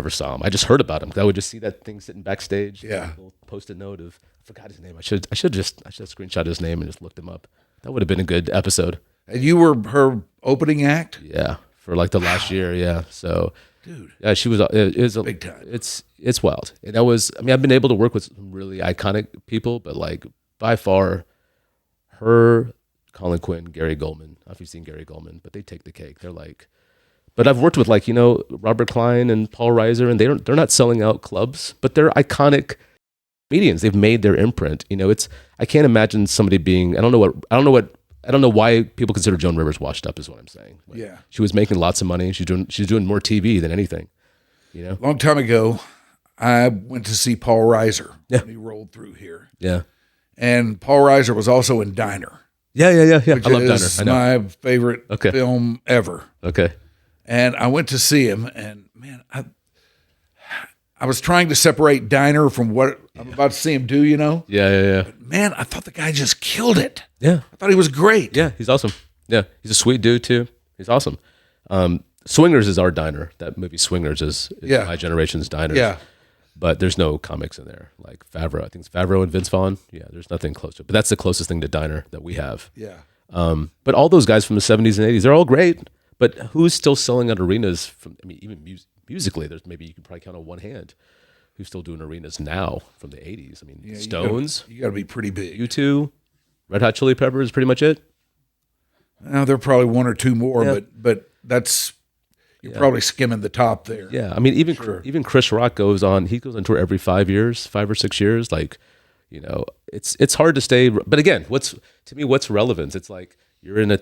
just heard about him. I would just see that thing sitting backstage. Yeah. A little Post-it note of, I forgot his name. I should screenshot his name and just looked him up. That would have been a good episode. And you were her opening act? Yeah, for like the last year. Yeah, so dude, yeah, she was. It was big time. It's wild. And I've been able to work with some really iconic people, but like by far, her, Colin Quinn, Gary Goldman. I don't know if you've seen Gary Goldman, but they take the cake. They're like, but I've worked with Robert Klein and Paul Reiser, and they're not selling out clubs, but they're iconic comedians. They've made their imprint. I can't imagine somebody being. I don't know why people consider Joan Rivers washed up. Is what I'm saying. Yeah, she was making lots of money. She's doing more TV than anything. Long time ago, I went to see Paul Reiser when he rolled through here. Yeah, and Paul Reiser was also in Diner. Yeah. Which I love is Diner. I know. my favorite film ever. Okay. And I went to see him, and man, I was trying to separate Diner from what I'm about to see him do, Yeah. But man, I thought the guy just killed it. Yeah. I thought he was great. Yeah, he's awesome. Yeah, he's a sweet dude too. He's awesome. Swingers is our diner. That movie Swingers is my generation's diner. Yeah. But there's no comics in there. Like Favreau, I think it's Favreau and Vince Vaughn. Yeah, there's nothing close to it. But that's the closest thing to diner that we have. Yeah. But all those guys from the 70s and 80s, they're all great. But who's still selling at arenas from, I mean, even musically, there's maybe you can probably count on one hand who's still doing arenas now from the 80s. I mean, Stones. You got to be pretty big. U2, Red Hot Chili Peppers is pretty much it. Now there are probably one or two more, but that's you're probably skimming the top there. Yeah, I mean, even Chris Rock goes on tour every 5 years, 5 or 6 years. Like, it's hard to stay. But again, what's relevance? It's like you're in a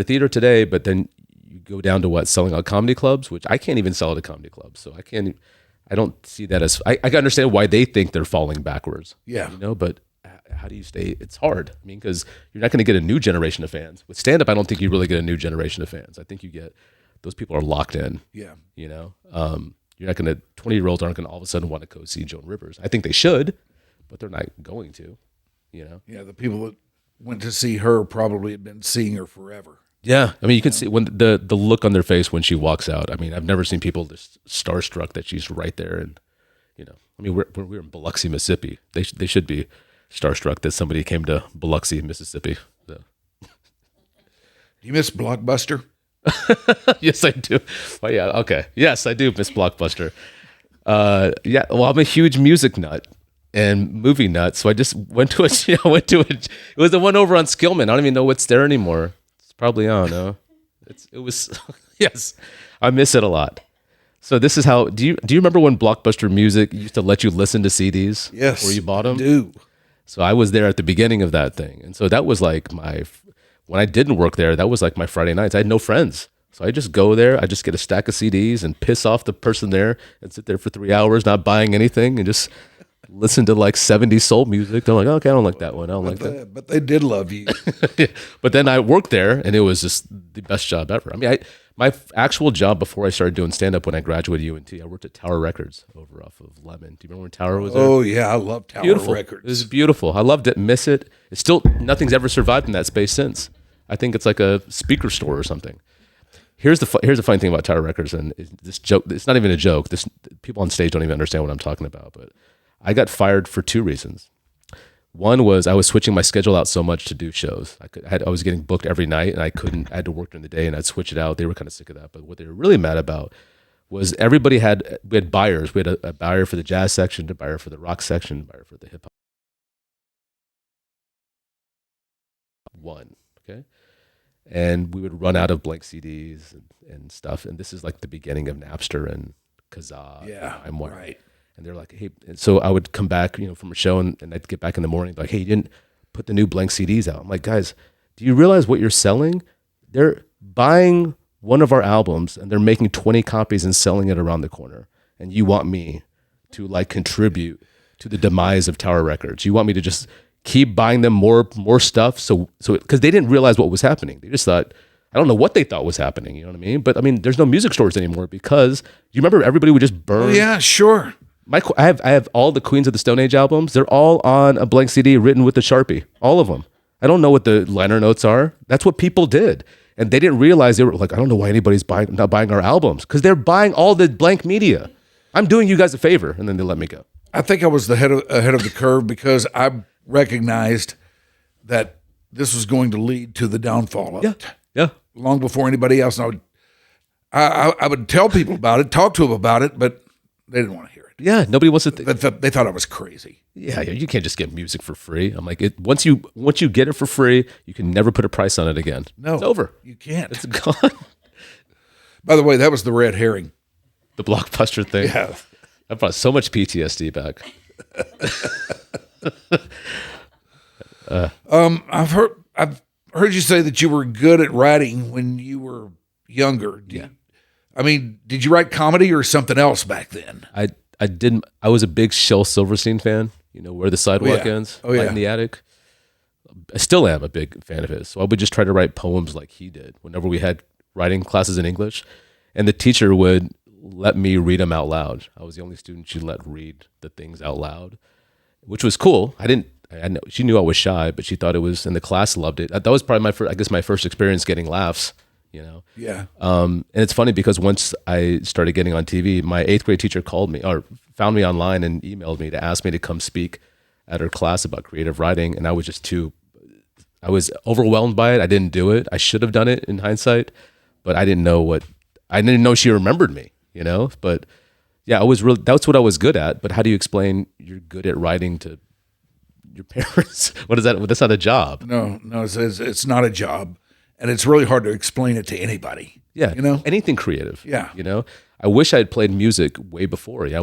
theater today, but then you go down to selling out comedy clubs, which I can't even sell at a comedy club. So I don't see that as I can understand why they think they're falling backwards. Yeah, but how do you stay? It's hard. I mean, because you're not going to get a new generation of fans with stand up. I don't think you really get a new generation of fans. I think you get those people are locked in. Yeah, you're not going to 20-year-olds aren't going to all of a sudden want to go see Joan Rivers. I think they should, but they're not going to. Yeah, the people that went to see her probably had been seeing her forever. Yeah, I mean, you can see when the look on their face when she walks out. I mean, I've never seen people just starstruck that she's right there, and I mean, we're in Biloxi, Mississippi. They should be starstruck that somebody came to Biloxi, Mississippi. So. Do you miss Blockbuster? Yes, I do. Oh, yeah, okay. Yes, I do miss Blockbuster. Yeah, well, I'm a huge music nut and movie nut, so I just went to it. It was the one over on Skillman. I don't even know what's there anymore. It's probably on. No, it was. Yes, I miss it a lot. So this is how. Do you remember when Blockbuster Music used to let you listen to CDs? Yes, before you bought them. I do. So I was there at the beginning of that thing, and so that was like when I didn't work there, that was like my Friday nights. I had no friends. So I just go there, I just get a stack of CDs and piss off the person there and sit there for 3 hours not buying anything and just listen to like 70s soul music. They're like, okay, I don't like that one. I don't like that. But they did love you. But then I worked there and it was just the best job ever. I mean, my actual job before I started doing stand-up when I graduated UNT, I worked at Tower Records over off of Lemon. Do you remember when Tower was there? Oh, yeah, I love Tower beautiful. Records. It was beautiful. I loved it, miss it. It's still, nothing's ever survived in that space since. I think it's like a speaker store or something. Here's the funny thing about Tower Records, and this joke. It's not even a joke. People on stage don't even understand what I'm talking about. But I got fired for 2 reasons. One was I was switching my schedule out so much to do shows. I was getting booked every night, and I had to work during the day, and I'd switch it out. They were kind of sick of that. But what they were really mad about was we had buyers. We had a buyer for the jazz section, a buyer for the rock section, a buyer for the hip hop. One, okay. And we would run out of blank CDs and stuff. And this is like the beginning of Napster and Kazaa. Yeah, and LimeWire. right. And they're like, hey, and so I would come back, from a show and I'd get back in the morning, like, hey, you didn't put the new blank CDs out. I'm like, guys, do you realize what you're selling? They're buying one of our albums and they're making 20 copies and selling it around the corner. And you want me to like contribute to the demise of Tower Records. You want me to just keep buying them more stuff. So because they didn't realize what was happening. They just thought, I don't know what they thought was happening. You know what I mean? But I mean, there's no music stores anymore because you remember everybody would just burn. Oh, yeah, sure. I have all the Queens of the Stone Age albums. They're all on a blank CD written with a Sharpie. All of them. I don't know what the liner notes are. That's what people did. And they didn't realize they were like, I don't know why anybody's not buying our albums because they're buying all the blank media. I'm doing you guys a favor. And then they let me go. I think I was ahead of the curve because I recognized that this was going to lead to the downfall of it. Yeah. Long before anybody else. And I would tell people about it, talk to them about it, but they didn't want to hear it. Yeah, nobody wants to. They thought I was crazy. Yeah, you can't just get music for free. I'm like, once you get it for free, you can never put a price on it again. No, it's over. You can't. It's gone. By the way, that was the red herring. The Blockbuster thing. Yeah, I brought so much PTSD back. I've heard you say that you were good at writing when you were younger. Did you write comedy or something else back then? I didn't. I was a big Shel Silverstein fan. Where the sidewalk ends. Light in the Attic. I still am a big fan of his. So I would just try to write poems like he did whenever we had writing classes in English. And the teacher would let me read them out loud. I was the only student she'd let read the things out loud, which was cool. I know she knew I was shy, but she thought it was, and the class loved it. That was probably my first experience getting laughs, Yeah. And it's funny because once I started getting on TV, my 8th grade teacher called me or found me online and emailed me to ask me to come speak at her class about creative writing. And I was I was overwhelmed by it. I didn't do it. I should have done it in hindsight, but I didn't know she remembered me, but yeah, that's what I was good at. But how do you explain you're good at writing to your parents? What is that? That's not a job. No, it's not a job. And it's really hard to explain it to anybody. Yeah. Anything creative. Yeah. I wish I had played music way before. Yeah.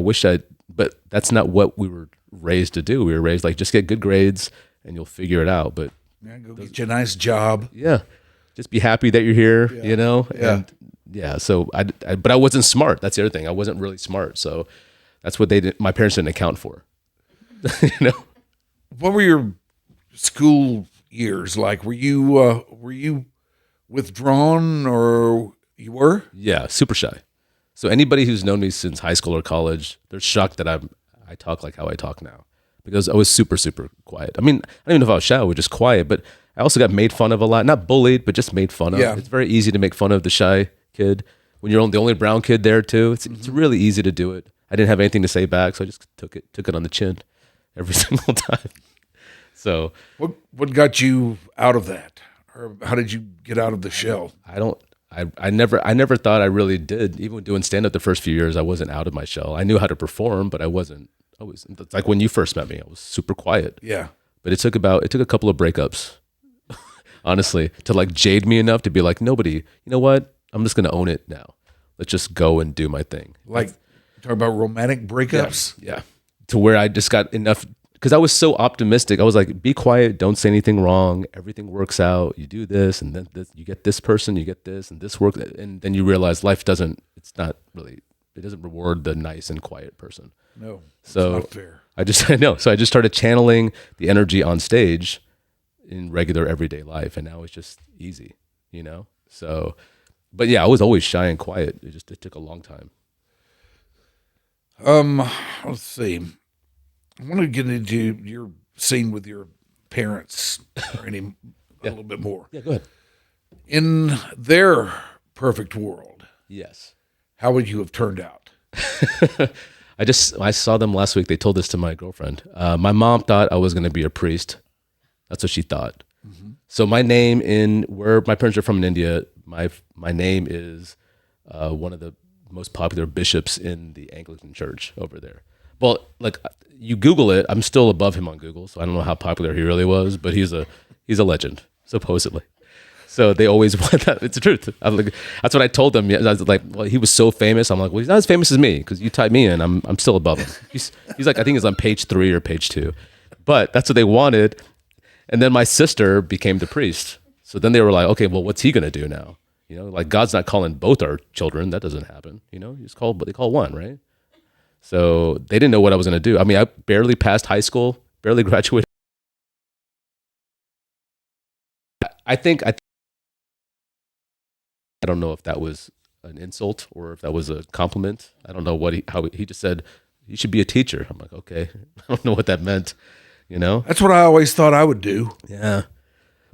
But that's not what we were raised to do. We were raised like, just get good grades and you'll figure it out. But go get you a nice job. Yeah. Just be happy that you're here, Yeah. And yeah. So but I wasn't smart. That's the other thing. I wasn't really smart. So that's what my parents didn't account for. What were your school years like? Were you withdrawn, or you were? Yeah, super shy. So anybody who's known me since high school or college, they're shocked that I talk like how I talk now, because I was super, super quiet. I mean, I don't even know if I was shy, I was just quiet, but I also got made fun of a lot. Not bullied, but just made fun of. Yeah. It's very easy to make fun of the shy kid when you're the only brown kid there too. It's really easy to do it. I didn't have anything to say back, so I just took it on the chin every single time. So what got you out of that? Or how did you get out of the shell? I never thought I really did. Even doing stand-up the first few years, I wasn't out of my shell. I knew how to perform, but I wasn't. It's like when you first met me, I was super quiet. Yeah. But it took a couple of breakups, honestly, to like jade me enough to be like, nobody, you know what? I'm just gonna own it now. Let's just go and do my thing. Like, talk about romantic breakups? Yeah. To where I just got enough, because I was so optimistic. I was like, be quiet, don't say anything wrong. Everything works out. You do this, and then you get this person, you get this, and this works. And then you realize life it doesn't reward the nice and quiet person. No, so it's not fair. I know. So I just started channeling the energy on stage in regular everyday life, and now it's just easy, So, but yeah, I was always shy and quiet. It took a long time. Let's see. I want to get into your scene with your parents a little bit more. Yeah, go ahead. In their perfect world, Yes. how would you have turned out? I saw them last week. They told this to my girlfriend. My mom thought I was going to be a priest. That's what she thought. Mm-hmm. So my name where my parents are from in India, my name is one of the most popular bishops in the Anglican Church over there. Well, like you Google it, I'm still above him on Google, so I don't know how popular he really was, but he's a legend, supposedly. So they always want that. It's the truth. That's what I told them. I was like, well, he was so famous. I'm like, well, he's not as famous as me because you type me in, I'm still above him. He's like, I think he's on page 3 or page 2, but that's what they wanted. And then my sister became the priest. So then they were like, okay, well, what's he gonna do now? Like God's not calling both our children. That doesn't happen. They call one, right? So they didn't know what I was gonna do. I mean, I barely passed high school, barely graduated. I don't know if that was an insult or if that was a compliment. I don't know how he just said you should be a teacher. I'm like, okay, I don't know what that meant. That's what I always thought I would do. Yeah,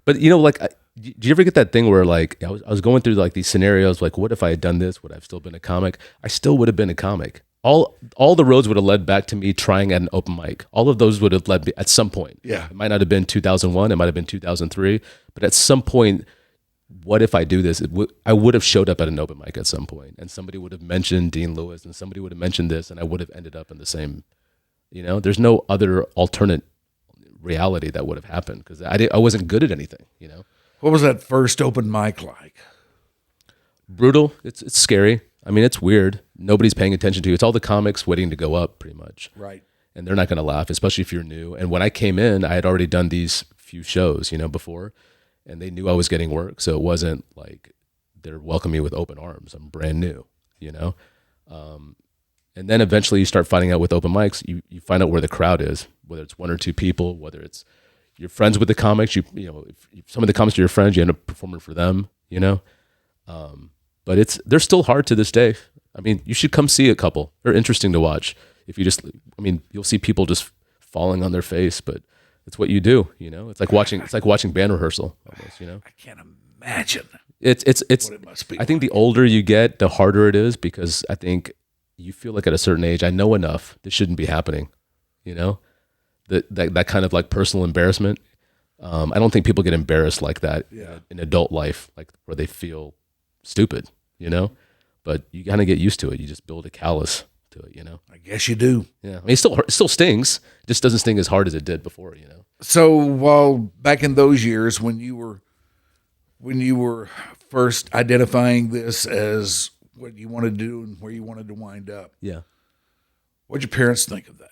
but like, do you ever get that thing where like I was going through like these scenarios, like what if I had done this? Would I have still been a comic? I still would have been a comic. All the roads would have led back to me trying at an open mic. All of those would have led me at some point. Yeah, it might not have been 2001. It might have been 2003. But at some point, what if I do this? I would have showed up at an open mic at some point, and somebody would have mentioned Dean Lewis, and somebody would have mentioned this, and I would have ended up in the same. There's no other alternate reality that would have happened because I wasn't good at anything. What was that first open mic like? Brutal. It's scary. I mean, it's weird. Nobody's paying attention to you. It's all the comics waiting to go up, pretty much. Right. And they're not going to laugh, especially if you're new. And when I came in, I had already done these few shows, before, and they knew I was getting work. So it wasn't like they're welcoming me with open arms. I'm brand new, And then eventually you start finding out with open mics, you find out where the crowd is, whether it's 1 or 2 people, whether it's you're friends with the comics, if some of the comics are your friends, you end up performing for them, But they're still hard to this day. I mean, you should come see a couple. They're interesting to watch. If you just, I mean, you'll see people just falling on their face, but it's what you do, you know. It's like watching band rehearsal, almost, you know. I can't imagine. It's what it must be I think the older you get, the harder it is, because I think you feel like at a certain age, I know enough. This shouldn't be happening, you know. That kind of like personal embarrassment. I don't think people get embarrassed like that in adult life, like where they feel stupid, you know. But you kind of get used to it. You just build a callus to it, you know. I guess you do. Yeah, I mean, it still stings. It just doesn't sting as hard as it did before, you know. So while back in those years when you were first identifying this as what you wanted to do and where you wanted to wind up, Yeah. what'd your parents think of that?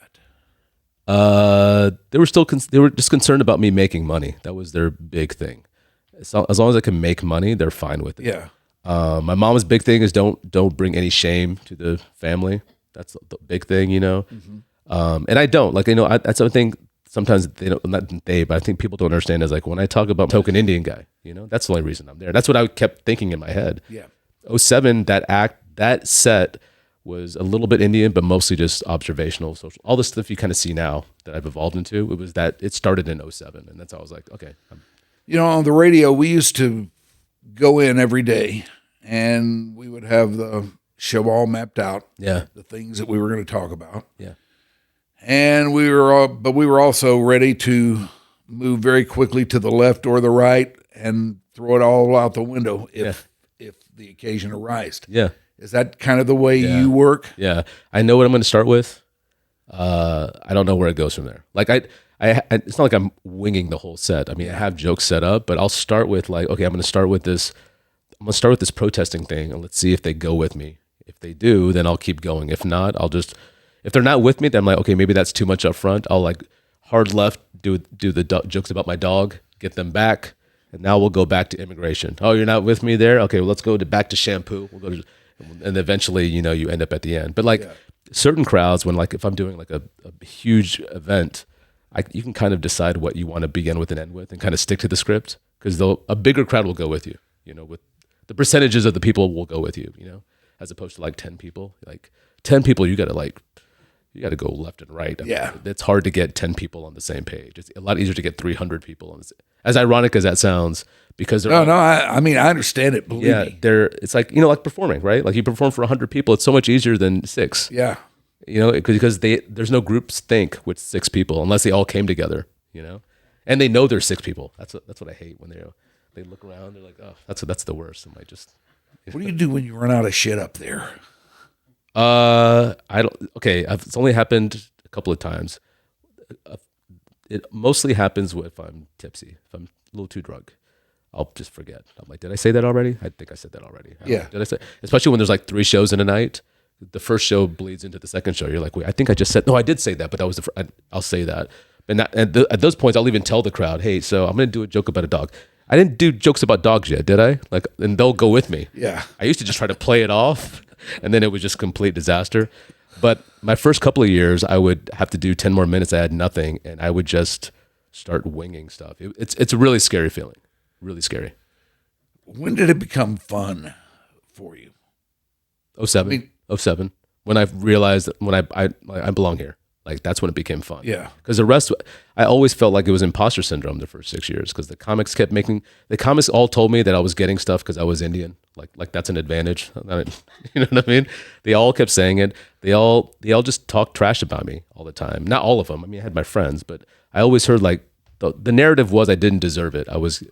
They were just concerned about me making money. That was their big thing. So as long as I can make money, they're fine with it. Yeah. My mom's big thing is don't bring any shame to the family. That's the big thing, you know. Mm-hmm. And I don't, like, you know, that's something sometimes they don't, not they, but I think people don't understand is like when I talk about token Indian guy, you know, that's the only reason I'm there. That's what I kept thinking in my head. Yeah. 07, that set was a little bit Indian, but mostly just observational, social, all the stuff you kind of see now that I've evolved into. It started in 07, and that's how I was like, okay. You know, on the radio, we used to go in every day and we would have the show all mapped out. Yeah. The things that we were going to talk about. Yeah. And we were also ready to move very quickly to the left or the right and throw it all out the window if the occasion arisen. Yeah. Is that kind of the way you work? Yeah. I know what I'm going to start with. I don't know where it goes from there. Like it's not like I'm winging the whole set. I mean, I have jokes set up, but I'll start with like, okay, I'm going to start with this protesting thing, and let's see if they go with me. If they do, then I'll keep going. If not, if they're not with me, then I'm like, okay, maybe that's too much up front. I'll like hard left, do the jokes about my dog, get them back, and now we'll go back to immigration. Oh, you're not with me there? Okay, well, let's go back to shampoo. We'll go to, and eventually, you know, you end up at the end. But like certain crowds, when like if I'm doing like a huge event, you can kind of decide what you want to begin with and end with, and kind of stick to the script, because a bigger crowd will go with you. You know, with the percentages of the people will go with you. You know, as opposed to like 10 people. Like 10 people, you got to go left and right. I mean, it's hard to get 10 people on the same page. It's a lot easier to get 300 people on this. As ironic as that sounds, because I mean, I understand it. Believe me. It's like, you know, like performing, right? Like you perform for 100 people, it's so much easier than 6. Yeah. You know, because there's no groups think with 6 people unless they all came together, you know, and they know there's 6 people. That's what I hate when they look around. They're like, oh, that's the worst. And I just. What do you do when you run out of shit up there? I don't. Okay, it's only happened a couple of times. It mostly happens if I'm tipsy. If I'm a little too drunk, I'll just forget. I'm like, did I say that already? I think I said that already. Did I say? Especially when there's like 3 shows in a night. The first show bleeds into the second show. You're like, wait, I think I just said. No, I did say that, but that was I'll say that. And at those points, I'll even tell the crowd, hey, so I'm going to do a joke about a dog. I didn't do jokes about dogs yet, did I? Like, and they'll go with me. Yeah. I used to just try to play it off, and then it was just complete disaster. But my first couple of years, I would have to do 10 more minutes. I had nothing, and I would just start winging stuff. It's a really scary feeling. Really scary. When did it become fun for you? 07. 07. When I realized that when I belong here. Like, that's when it became fun. Yeah. Because the rest, I always felt like it was imposter syndrome the first 6 years, because the comics all told me that I was getting stuff because I was Indian. Like that's an advantage. You know what I mean? They all kept saying it. They all just talked trash about me all the time. Not all of them. I mean, I had my friends, but I always heard like the narrative was I didn't deserve it. I was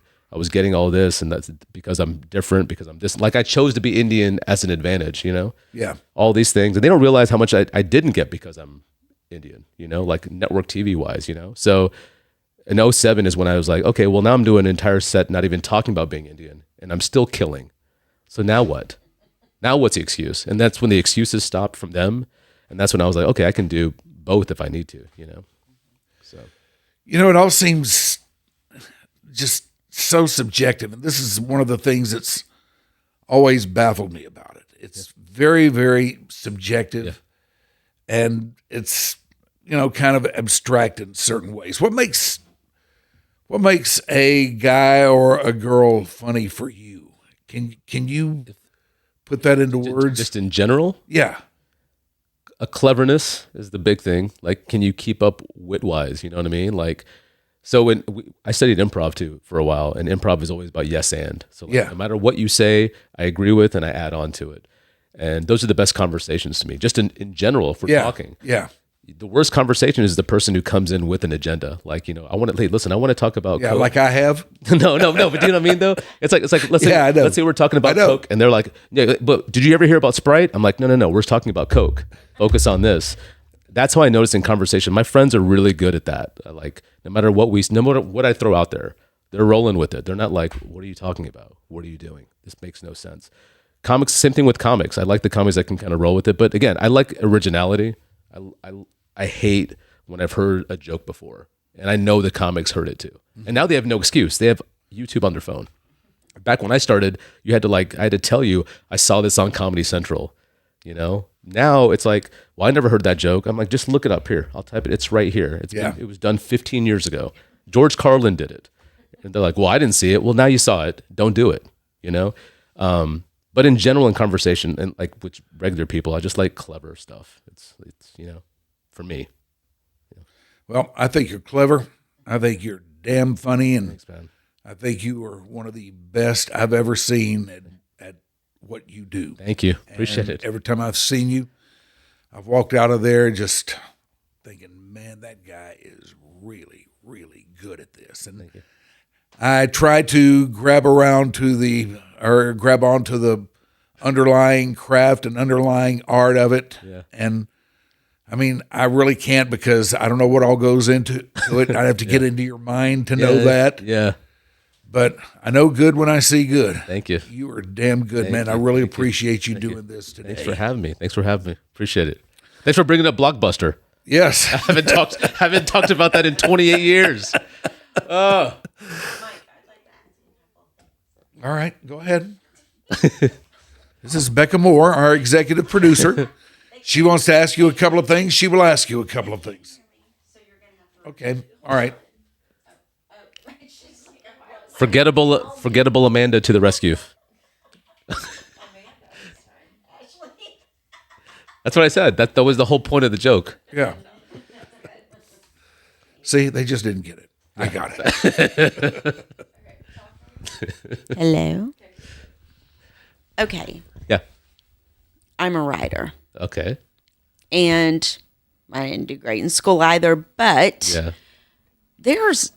getting all this, and that's because I'm different, because I'm this. Like, I chose to be Indian as an advantage, you know? Yeah. All these things. And they don't realize how much I didn't get because I'm Indian, you know, like network TV wise, you know? So in 07 is when I was like, okay, well, now I'm doing an entire set not even talking about being Indian, and I'm still killing. So now what? Now what's the excuse? And that's when the excuses stopped from them. And that's when I was like, okay, I can do both if I need to, you know? So, you know, it all seems just so subjective. And this is one of the things that's always baffled me about it. It's very, very subjective. Yeah. And it's, you know, kind of abstract in certain ways. What makes a guy or a girl funny for you? Can you put that into words? Just in general, Yeah. a cleverness is the big thing. Like, can you keep up wit-wise? You know what I mean? Like, so I studied improv too for a while, and improv is always about yes and. So like, Yeah. no matter what you say, I agree with and I add on to it. And those are the best conversations to me, just in general, if we're talking. Yeah. The worst conversation is the person who comes in with an agenda. Like, I want to, hey, listen, I want to talk about Yeah, Coke. like I have. No, but do you know what I mean though? It's like let's Yeah, I know. say we're talking about I know. Coke, and they're like, yeah, but did you ever hear about Sprite? I'm like, no, we're talking about Coke. Focus on this. That's how I notice in conversation. My friends are really good at that. Like, no matter what I throw out there, they're rolling with it. They're not like, what are you talking about? What are you doing? This makes no sense. Comics, same thing with comics. I like the comics that can kind of roll with it. But again, I like originality. I hate when I've heard a joke before, and I know the comics heard it too. And now they have no excuse. They have YouTube on their phone. Back when I started, I had to tell you, I saw this on Comedy Central. Now it's like, well, I never heard that joke. I'm like, just look it up here. I'll type it. It's right here. It was done 15 years ago. George Carlin did it. And they're like, well, I didn't see it. Well, now you saw it. Don't do it. But in general, in conversation, and like with regular people, I just like clever stuff. It's for me. Well, I think you're clever. I think you're damn funny, and Thanks, man. I think you are one of the best I've ever seen at what you do. Thank you. Appreciate And it. every time I've seen you, I've walked out of there just thinking, man, that guy is really, really good at this. And I try to grab onto the underlying craft and underlying art of it. Yeah. And I mean, I really can't, because I don't know what all goes into it. I'd have to get into your mind to know that. Yeah. But I know good when I see good. Thank you. You are damn good, Thank man. you. I really Thank you. appreciate you Thank doing you. this today. Thanks for having me. Appreciate it. Thanks for bringing up Blockbuster. Yes. haven't talked about that in 28 years. All right, go ahead. This is Becca Moore, our executive producer. She wants to ask you a couple of things. She will ask you a couple of things. Okay, all right. Forgettable Amanda to the rescue. That's what I said. That was the whole point of the joke. Yeah. See, they just didn't get it. I got it. Hello. Okay. Yeah. I'm a writer, Okay. and I didn't do great in school either, but Yeah. there's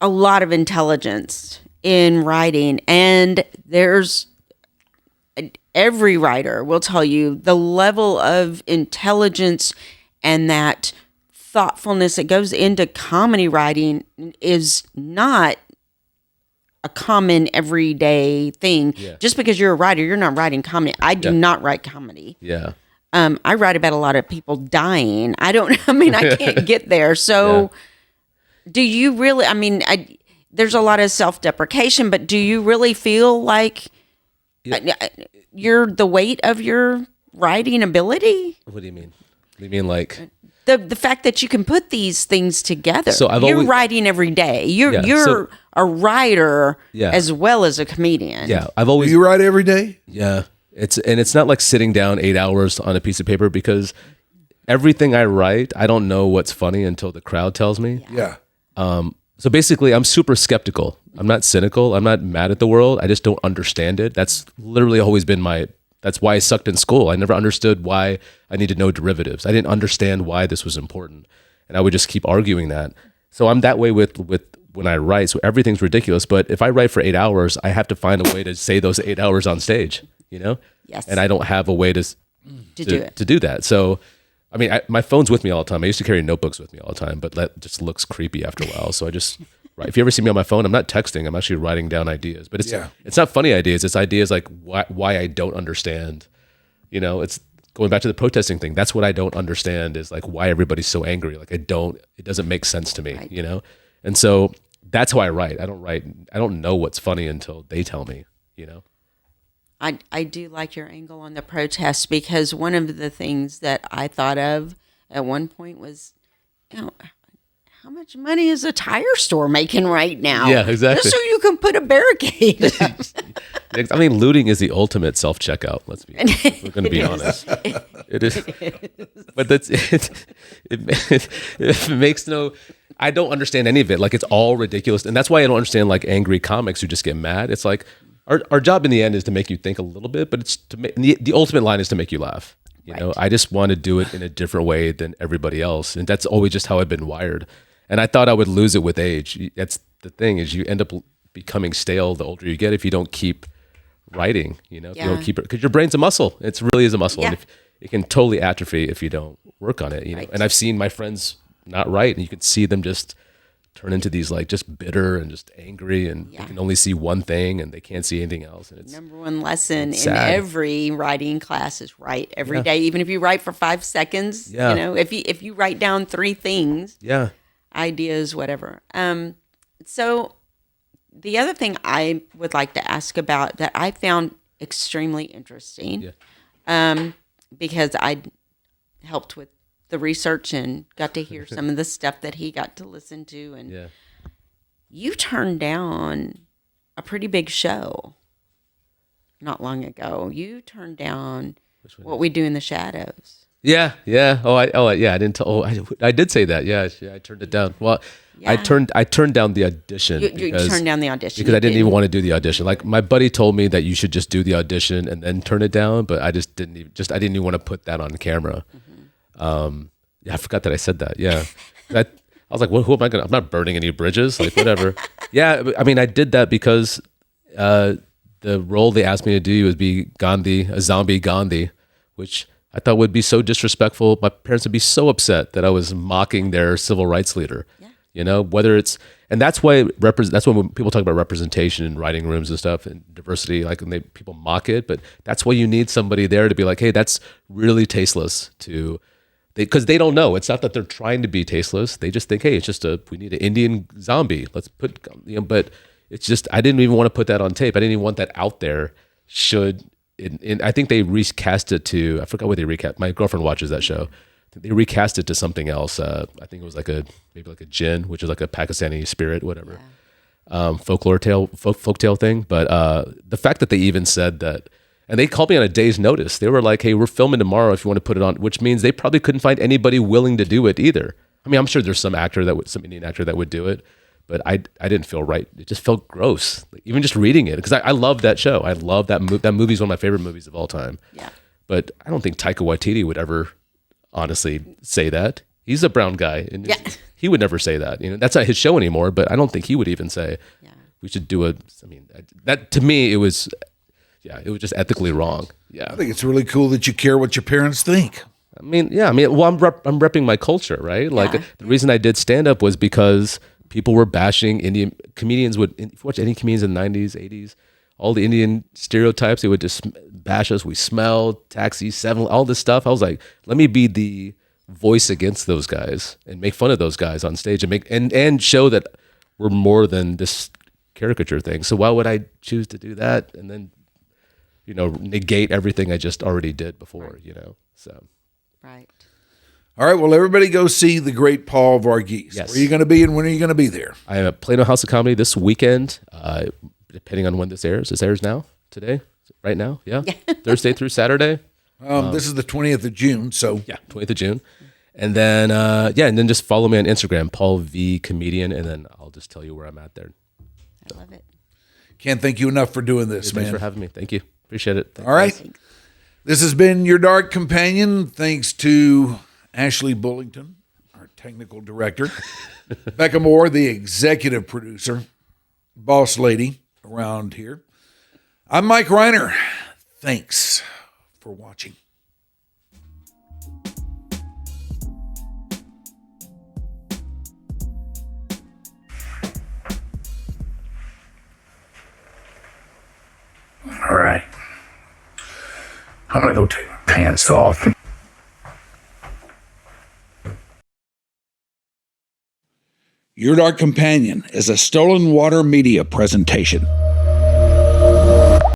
a lot of intelligence in writing, and every writer will tell you the level of intelligence and that thoughtfulness that goes into comedy writing is not a common everyday thing. Yeah. Just because you're a writer, you're not writing comedy. I do not write comedy. Yeah. I write about a lot of people dying. I can't get there. So do you really, there's a lot of self-deprecation, but do you really feel like you're the weight of your writing ability? What do you mean? You mean like The fact that you can put these things together. So you're always writing every day. You're so- a writer Yeah. as well as a comedian. yeah, I've Do always you write every day? yeah. It's not like sitting down 8 hours on a piece of paper, because everything I write, I don't know what's funny until the crowd tells me. Yeah. So basically, I'm super skeptical. I'm not cynical. I'm not mad at the world. I just don't understand it. That's literally always been that's why I sucked in school. I never understood why I need to know derivatives. I didn't understand why this was important. And I would just keep arguing that. So I'm that way with when I write. So everything's ridiculous. But if I write for 8 hours, I have to find a way to say those 8 hours on stage, Yes. And I don't have a way to do it. to do that. So, my phone's with me all the time. I used to carry notebooks with me all the time, but that just looks creepy after a while. So I just write. If you ever see me on my phone, I'm not texting. I'm actually writing down ideas. But it's not funny ideas. It's ideas like why I don't understand. It's going back to the protesting thing. That's what I don't understand, is like why everybody's so angry. Like it doesn't make sense to me, Right. And so that's how I write. I don't know what's funny until they tell me, I do like your angle on the protest, because one of the things that I thought of at one point was, how much money is a tire store making right now? Yeah, exactly. Just so you can put a barricade up. I mean, looting is the ultimate self-checkout. We're going to be honest. It is, but it makes no. I don't understand any of it. Like, it's all ridiculous, and that's why I don't understand like angry comics who just get mad. It's like our job in the end is to make you think a little bit, but it's to make the ultimate line is to make you laugh. You know, I just want to do it in a different way than everybody else, and that's always just how I've been wired. And I thought I would lose it with age. That's the thing, is you end up becoming stale the older you get if you don't keep writing. You know, if you don't keep it, because your brain's a muscle. It really is a muscle, and it can totally atrophy if you don't work on it. You know, and I've seen my friends not write, and you can see them just turn into these like just bitter and just angry, and they can only see one thing and they can't see anything else. And it's number one lesson in sad. every writing class is write every day, even if you write for 5 seconds. You know, if you write down 3 things, ideas, whatever. So the other thing I would like to ask about that I found extremely interesting, because I helped with the research and got to hear some of the stuff that he got to listen to. And you turned down a pretty big show not long ago. You turned down What We Do in the Shadows. Yeah. I didn't tell. Oh, I did say that. Yeah, I turned it down. Well, I turned down the audition. You turned down the audition because I didn't even want to do the audition. Like, my buddy told me that you should just do the audition and then turn it down, but I just didn't even. I didn't even want to put that on camera. I forgot that I said that. Yeah, I was like, well, who am I gonna? I'm not burning any bridges. Like, whatever. I mean, I did that because the role they asked me to do was be Gandhi, a zombie Gandhi, which I thought would be so disrespectful. My parents would be so upset that I was mocking their civil rights leader. You know, whether it's, and that's why that's when people talk about representation in writing rooms and stuff and diversity, like when people mock it, but that's why you need somebody there to be like, hey, that's really tasteless because they don't know. It's not that they're trying to be tasteless. They just think, hey, it's just we need an Indian zombie. Let's put, but it's just, I didn't even want to put that on tape. I didn't even want that out there. I think they recast it to, I forgot what they recast. My girlfriend watches that show. They recast it to something else. I think it was maybe like a jinn, which is like a Pakistani spirit, whatever, folk tale thing. But the fact that they even said that, and they called me on a day's notice. They were like, "Hey, we're filming tomorrow if you want to put it on," which means they probably couldn't find anybody willing to do it either. I mean, I'm sure there's some Indian actor that would do it, but I didn't feel right. It just felt gross, even just reading it, because I love that show. I love that movie. That movie's one of my favorite movies of all time. Yeah. But I don't think Taika Waititi would ever honestly say that. He's a brown guy, and he would never say that. You know, that's not his show anymore. But I don't think he would even say we should do it. I mean, that to me, it was just ethically wrong. Yeah, I think it's really cool that you care what your parents think. I mean, well, I'm repping my culture, right? Like, the reason I did stand up was because people were bashing Indian comedians. If you watch any comedians in the 90s, 80s, all the Indian stereotypes, they would just bash us. We smell, taxi, 7, all this stuff. I was like, let me be the voice against those guys and make fun of those guys on stage and show that we're more than this caricature thing. So why would I choose to do that and then, negate everything I just already did before, so. Right. All right, well, everybody go see the great Paul Varghese. Yes. Where are you going to be and when are you going to be there? I am at Plano House of Comedy this weekend, depending on when this airs. This airs now? Today? Right now? Yeah? Thursday through Saturday? This is the 20th of June, so. Yeah, 20th of June. And then, just follow me on Instagram, Paul V Comedian, and then I'll just tell you where I'm at there. I love it. Can't thank you enough for doing this, man. Thanks for having me. Thank you. Appreciate it. Thanks, all right. Guys. This has been your Dark Companion. Thanks to Ashley Bullington, our technical director, Becca Moore, the executive producer, boss lady around here. I'm Mike Rhyner. Thanks for watching. All right. I'm gonna go take my pants off. Your Dark Companion is a Stolen Water Media presentation.